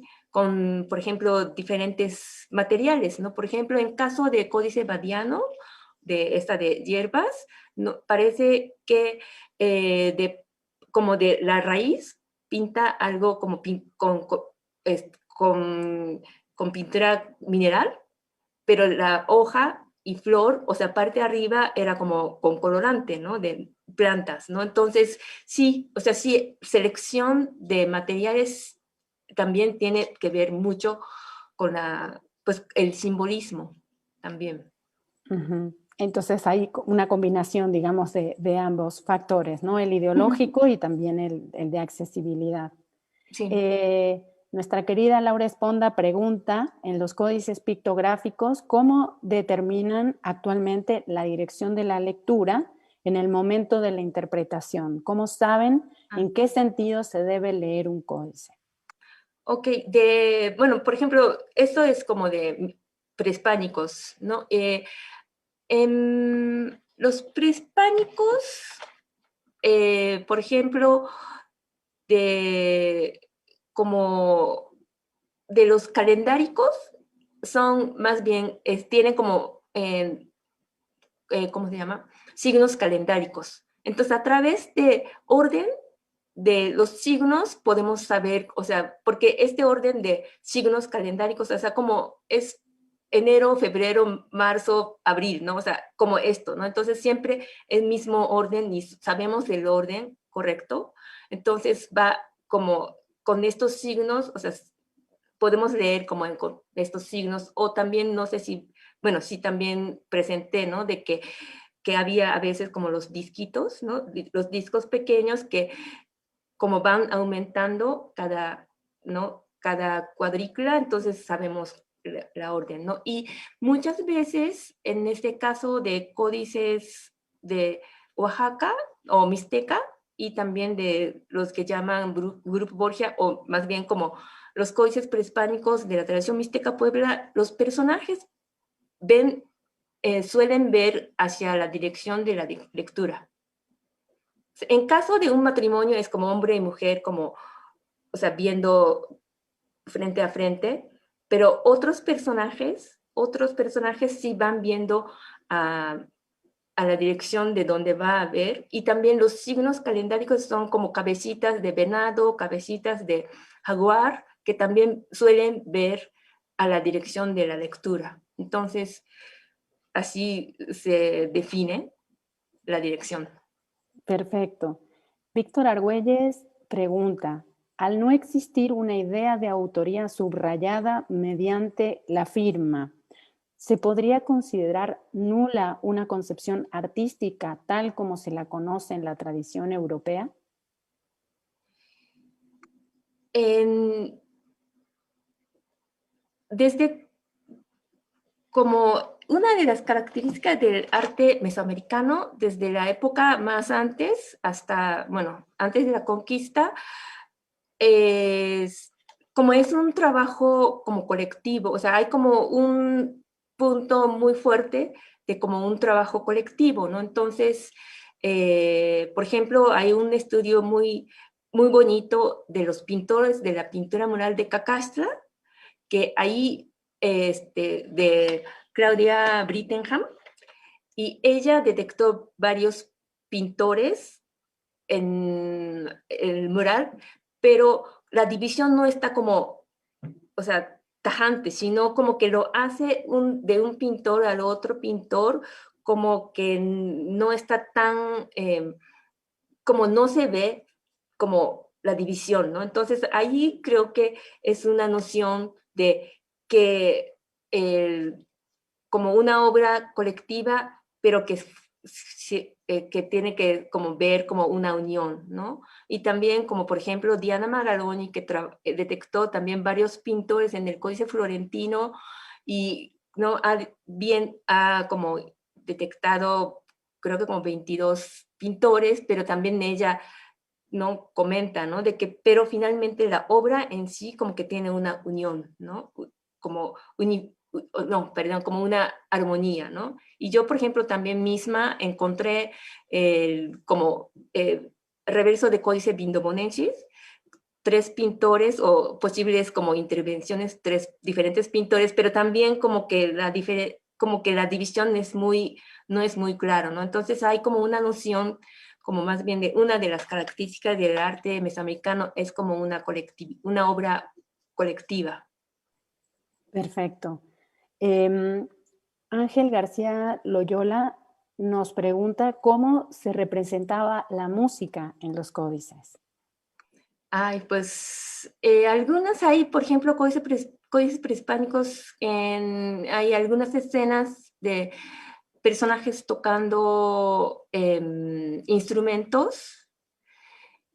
por ejemplo, diferentes materiales, ¿no? Por ejemplo, en caso de códice badiano, de hierbas, ¿no? Parece que como de la raíz pinta algo como con pintura mineral, pero la hoja y flor, o sea, parte de arriba era como con colorante, ¿no? De plantas, ¿no? Entonces, sí, o sea, sí, selección de materiales también tiene que ver mucho con pues, el simbolismo también. Uh-huh. Entonces hay una combinación, digamos, de ambos factores, ¿no? El ideológico y también el de accesibilidad. Sí. Nuestra querida Laura Esponda pregunta, en los códices pictográficos, ¿cómo determinan actualmente la dirección de la lectura en el momento de la interpretación? ¿Cómo saben en qué sentido se debe leer un códice? Ok, bueno, por ejemplo, esto es como de prehispánicos, ¿no? Los prehispánicos, por ejemplo, como de los calendáricos, son más bien, tienen como, ¿cómo se llama? Signos calendáricos. Entonces, a través de orden de los signos podemos saber, o sea, porque este orden de signos calendáricos, o sea, como es enero, febrero, marzo, abril, ¿no? O sea, como esto, ¿no? Entonces siempre el mismo orden y sabemos el orden correcto. Entonces va como con estos signos, o sea, podemos leer como con estos signos, o también, no sé si, bueno, sí también presenté, ¿no? De que que había a veces como los disquitos, ¿no? Los discos pequeños que como van aumentando ¿no? Cada cuadrícula, entonces sabemos la orden, ¿no? Y muchas veces, en este caso de códices de Oaxaca o Mixteca, y también de los que llaman Grupo Borgia, o más bien como los códices prehispánicos de la tradición Mixteca Puebla, los personajes suelen ver hacia la dirección de la lectura. En caso de un matrimonio es como hombre y mujer, como, o sea, viendo frente a frente, pero otros personajes sí van viendo a la dirección de donde va a ver, y también los signos calendáricos son como cabecitas de venado, cabecitas de jaguar, que también suelen ver a la dirección de la lectura. Entonces, así se define la dirección. Perfecto. Víctor Argüelles pregunta, al no existir una idea de autoría subrayada mediante la firma, ¿se podría considerar nula una concepción artística tal como se la conoce en la tradición europea? Desde como una de las características del arte mesoamericano, desde la época más antes, hasta, bueno, antes de la conquista, como es un trabajo como colectivo, o sea, hay como un punto muy fuerte de como un trabajo colectivo, ¿no? Entonces, por ejemplo, hay un estudio muy, muy bonito de los pintores de la pintura mural de Cacaxtla, que ahí, de Claudia Brittingham, y ella detectó varios pintores en el mural, pero la división no está como, o sea, tajante, sino como que lo hace de un pintor al otro pintor, como que no está tan, como no se ve como la división, ¿no? Entonces ahí creo que es una noción de que como una obra colectiva, pero que tiene que como ver como una unión, ¿no? Y también como por ejemplo Diana Magaloni, que detectó también varios pintores en el Códice Florentino y ¿no? ha como detectado creo que como 22 pintores, pero también ella no comenta, ¿no? De que, pero finalmente la obra en sí como que tiene una unión, ¿no? Como no, perdón, como una armonía, ¿no? Y yo, por ejemplo, también misma encontré como reverso de Códice Vindobonensis, 3 pintores o posibles como intervenciones, 3 diferentes pintores, pero también como que la división no es muy claro, ¿no? Entonces hay como una noción como más bien de una de las características del arte mesoamericano es como una obra colectiva. Perfecto. Ángel García Loyola nos pregunta cómo se representaba la música en los códices. Ay, pues algunas hay, por ejemplo, códices prehispánicos, hay algunas escenas de personajes tocando instrumentos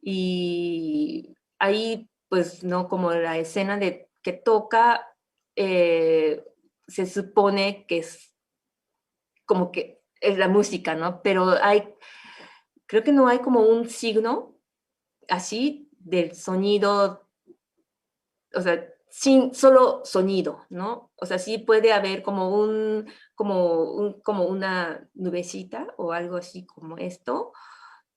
y ahí, pues, ¿no? Como la escena de que toca, se supone que es como que es la música, ¿no? Pero creo que no hay como un signo así del sonido, o sea, sin solo sonido, ¿no? O sea, sí puede haber como una nubecita o algo así como esto,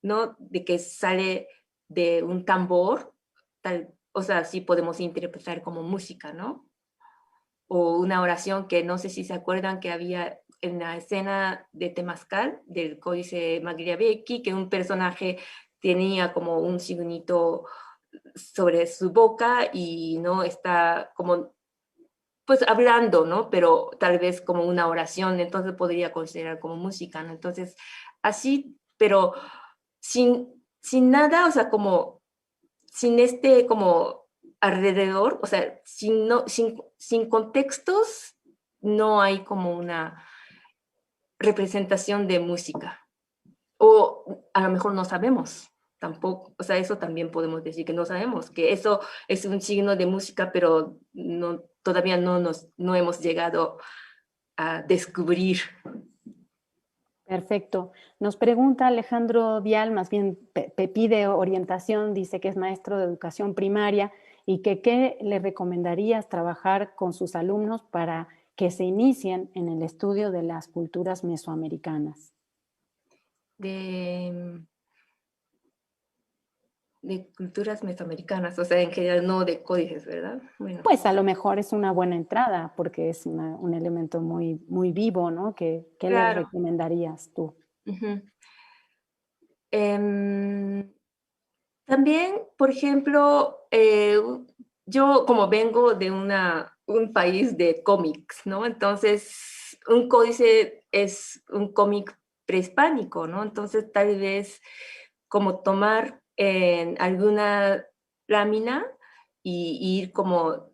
¿no? De que sale de un tambor, o sea, sí podemos interpretar como música, ¿no? O una oración que no sé si se acuerdan que había en la escena de Temazcal, del Códice Magliabechi, que un personaje tenía como un signito sobre su boca y no está como, pues hablando, ¿no? Pero tal vez como una oración, entonces podría considerar como música, ¿no? Entonces, así, pero sin nada, o sea, como, sin como alrededor, o sea, sin contextos, no hay como representación de música. O a lo mejor no sabemos tampoco, o sea, eso también podemos decir que no sabemos, que eso es un signo de música, pero no, todavía no hemos llegado a descubrir. Perfecto. Nos pregunta Alejandro Vial, más bien pide orientación, dice que es maestro de educación primaria y que qué le recomendarías trabajar con sus alumnos para que se inicien en el estudio de las culturas mesoamericanas. De culturas mesoamericanas, o sea, en general no de códices, ¿verdad? Bueno. Pues a lo mejor es una buena entrada porque es un elemento muy, muy vivo, ¿no? ¿Qué le recomendarías tú? También, por ejemplo, yo como vengo de un país de cómics, ¿no? Entonces, un códice es un cómic prehispánico, ¿no? Entonces, tal vez como tomar en alguna lámina y ir como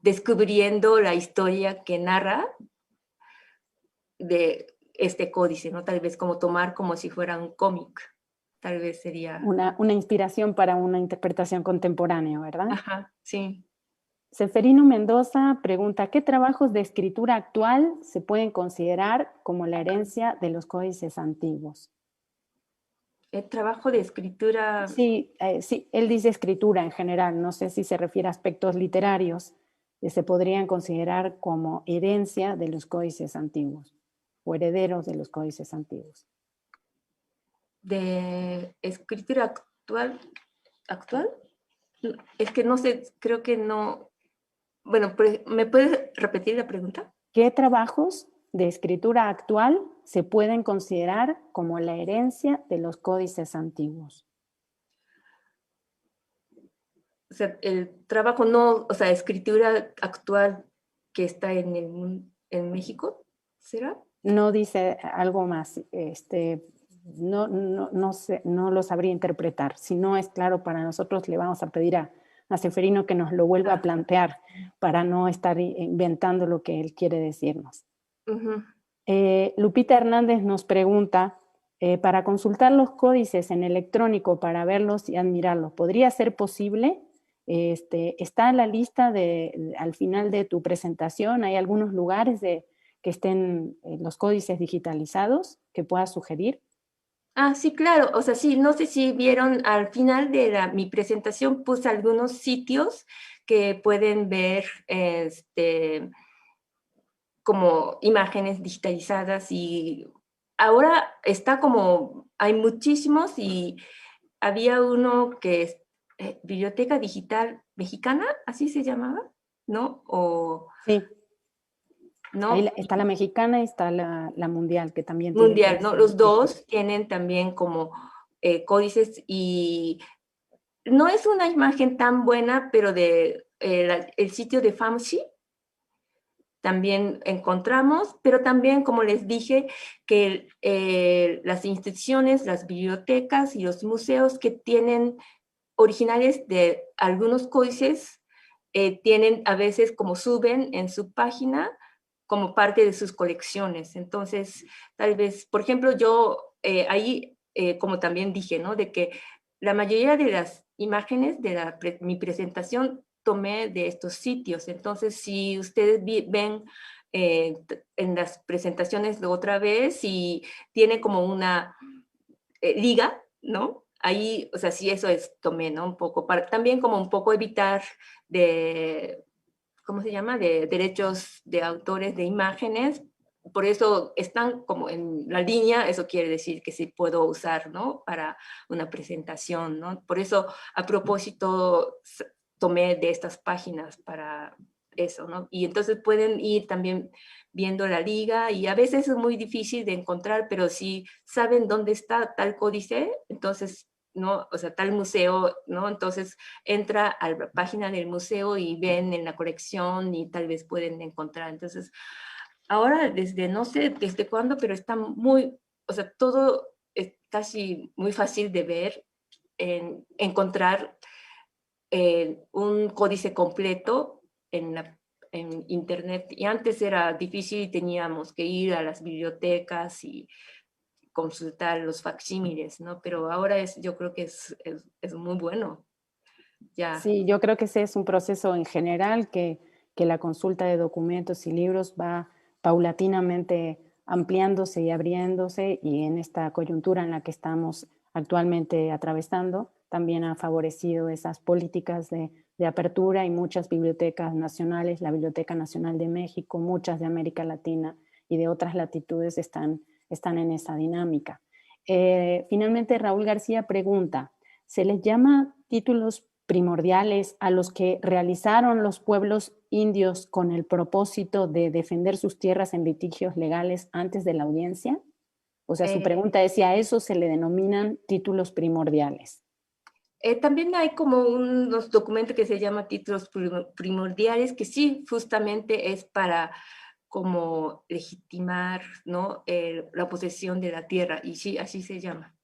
descubriendo la historia que narra de este códice, ¿no? Tal vez como tomar como si fuera un cómic. Tal vez sería... Una inspiración para una interpretación contemporánea, ¿verdad? Ajá, sí. Seferino Mendoza pregunta, ¿qué trabajos de escritura actual se pueden considerar como la herencia de los códices antiguos? El trabajo de escritura... Sí, sí, él dice escritura en general, no sé si se refiere a aspectos literarios que se podrían considerar como herencia de los códices antiguos o herederos de los códices antiguos. De escritura actual, es que no sé, creo que no. Bueno, ¿me puedes repetir la pregunta? ¿Qué trabajos de escritura actual se pueden considerar como la herencia de los códices antiguos? O sea, el trabajo no, o sea, escritura actual que está en México, ¿será? No dice algo más, no sé, no lo sabría interpretar. Si no es claro para nosotros, le vamos a pedir a Seferino que nos lo vuelva a plantear para no estar inventando lo que él quiere decirnos. Lupita Hernández nos pregunta, para consultar los códices en electrónico para verlos y admirarlos, ¿podría ser posible? Está en la lista al final de tu presentación, hay algunos lugares que estén los códices digitalizados que puedas sugerir. Ah, sí, claro. O sea, sí, no sé si vieron al final de mi presentación, puse algunos sitios que pueden ver como imágenes digitalizadas y ahora está como, hay muchísimos y había uno que es Biblioteca Digital Mexicana, así se llamaba, ¿no? Sí. ¿no? Ahí está la mexicana y está la mundial, que también mundial, tiene. ¿no? Los dos tienen también como códices y no es una imagen tan buena, pero de el sitio de FAMSI también encontramos, pero también, como les dije, que las instituciones, las bibliotecas y los museos que tienen originales de algunos códices, tienen a veces como suben en su página como parte de sus colecciones. Entonces, tal vez, por ejemplo, yo ahí, como también dije, ¿no? De que la mayoría de las imágenes de mi presentación tomé de estos sitios. Entonces, si ustedes ven en las presentaciones de otra vez y tiene como una liga, ¿no? Ahí, o sea, sí, eso es, tomé, ¿no? Un poco, también como un poco evitar de, ¿cómo se llama? De derechos de autores de imágenes. Por eso están como en la línea, eso quiere decir que sí puedo usar, ¿no? Para una presentación, ¿no? Por eso, a propósito, tomé de estas páginas para eso, ¿no? Y entonces pueden ir también viendo la liga y a veces es muy difícil de encontrar, pero si saben dónde está tal códice, entonces, ¿no? O sea, tal museo, ¿no? Entonces entra a la página del museo y ven en la colección y tal vez pueden encontrar. Entonces, ahora desde, no sé desde cuándo, pero está muy, o sea, todo es casi muy fácil de ver, encontrar un códice completo en internet, y antes era difícil y teníamos que ir a las bibliotecas y consultar los facsímiles, ¿no? Pero ahora yo creo que es muy bueno. Ya. Sí, yo creo que ese es un proceso en general que la consulta de documentos y libros va paulatinamente ampliándose y abriéndose, y en esta coyuntura en la que estamos actualmente atravesando también ha favorecido esas políticas de apertura, y muchas bibliotecas nacionales, la Biblioteca Nacional de México, muchas de América Latina y de otras latitudes están en esa dinámica. Finalmente, Raúl García pregunta, ¿se les llama títulos primordiales a los que realizaron los pueblos indios con el propósito de defender sus tierras en litigios legales antes de la audiencia? O sea, su pregunta es si a eso se le denominan títulos primordiales. También hay como unos documentos que se llaman títulos primordiales, que sí, justamente es para como legitimar, ¿no? La posesión de la tierra, y sí, así se llama.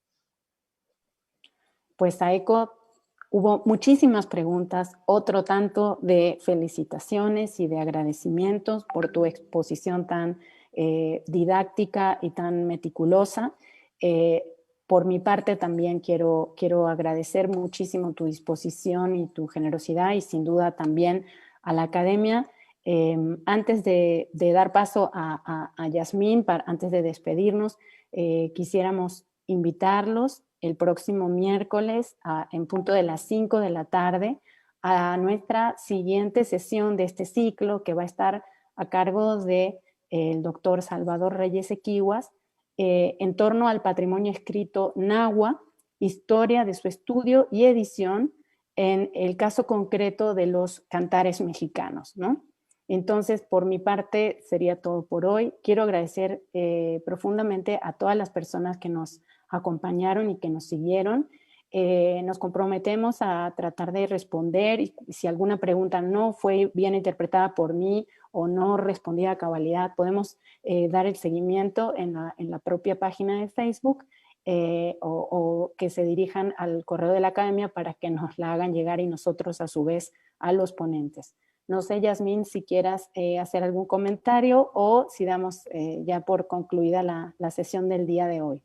Pues, Saeko, hubo muchísimas preguntas, otro tanto de felicitaciones y de agradecimientos por tu exposición tan didáctica y tan meticulosa. Por mi parte también quiero agradecer muchísimo tu disposición y tu generosidad, y sin duda también a la academia. Antes de dar paso a Yasmín, antes de despedirnos, quisiéramos invitarlos el próximo miércoles en punto de las 5 de la tarde a nuestra siguiente sesión de este ciclo, que va a estar a cargo del doctor Salvador Reyes Equiguas, en torno al patrimonio escrito náhuatl, historia de su estudio y edición en el caso concreto de los cantares mexicanos, ¿no? Entonces, por mi parte, sería todo por hoy. Quiero agradecer profundamente a todas las personas que nos acompañaron y que nos siguieron. Nos comprometemos a tratar de responder, y si alguna pregunta no fue bien interpretada por mí o no respondía a cabalidad, podemos dar el seguimiento en la propia página de Facebook, o que se dirijan al correo de la academia para que nos la hagan llegar, y nosotros a su vez a los ponentes. No sé, Yasmín, si quieras hacer algún comentario o si damos ya por concluida la sesión del día de hoy.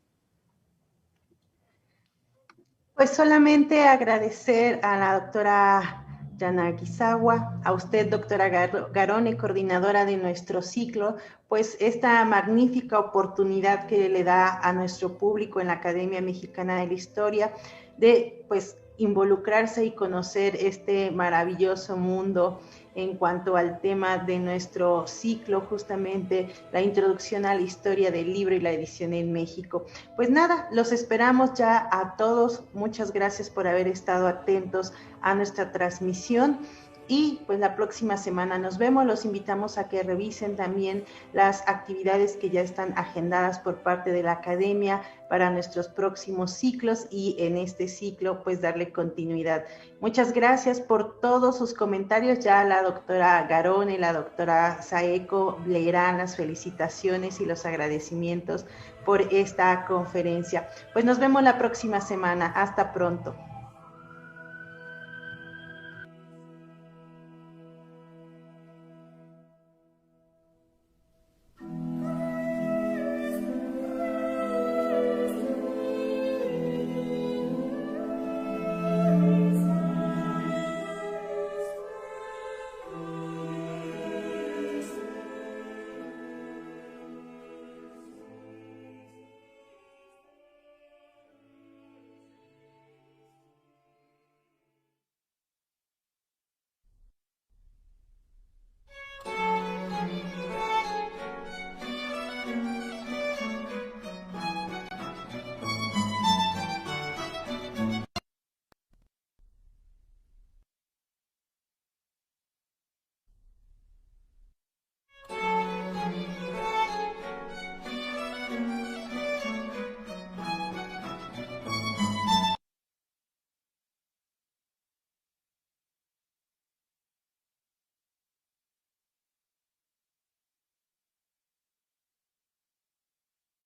Pues solamente agradecer a la doctora Yanagisawa, a usted, doctora Garone, coordinadora de nuestro ciclo, pues esta magnífica oportunidad que le da a nuestro público en la Academia Mexicana de la Historia de pues involucrarse y conocer este maravilloso mundo en cuanto al tema de nuestro ciclo, justamente la introducción a la historia del libro y la edición en México. Pues nada, los esperamos ya a todos. Muchas gracias por haber estado atentos a nuestra transmisión. Y pues la próxima semana nos vemos. Los invitamos a que revisen también las actividades que ya están agendadas por parte de la academia para nuestros próximos ciclos, y en este ciclo pues darle continuidad. Muchas gracias por todos sus comentarios. Ya la doctora Garone, la doctora Saeko leerán las felicitaciones y los agradecimientos por esta conferencia. Pues nos vemos la próxima semana. Hasta pronto.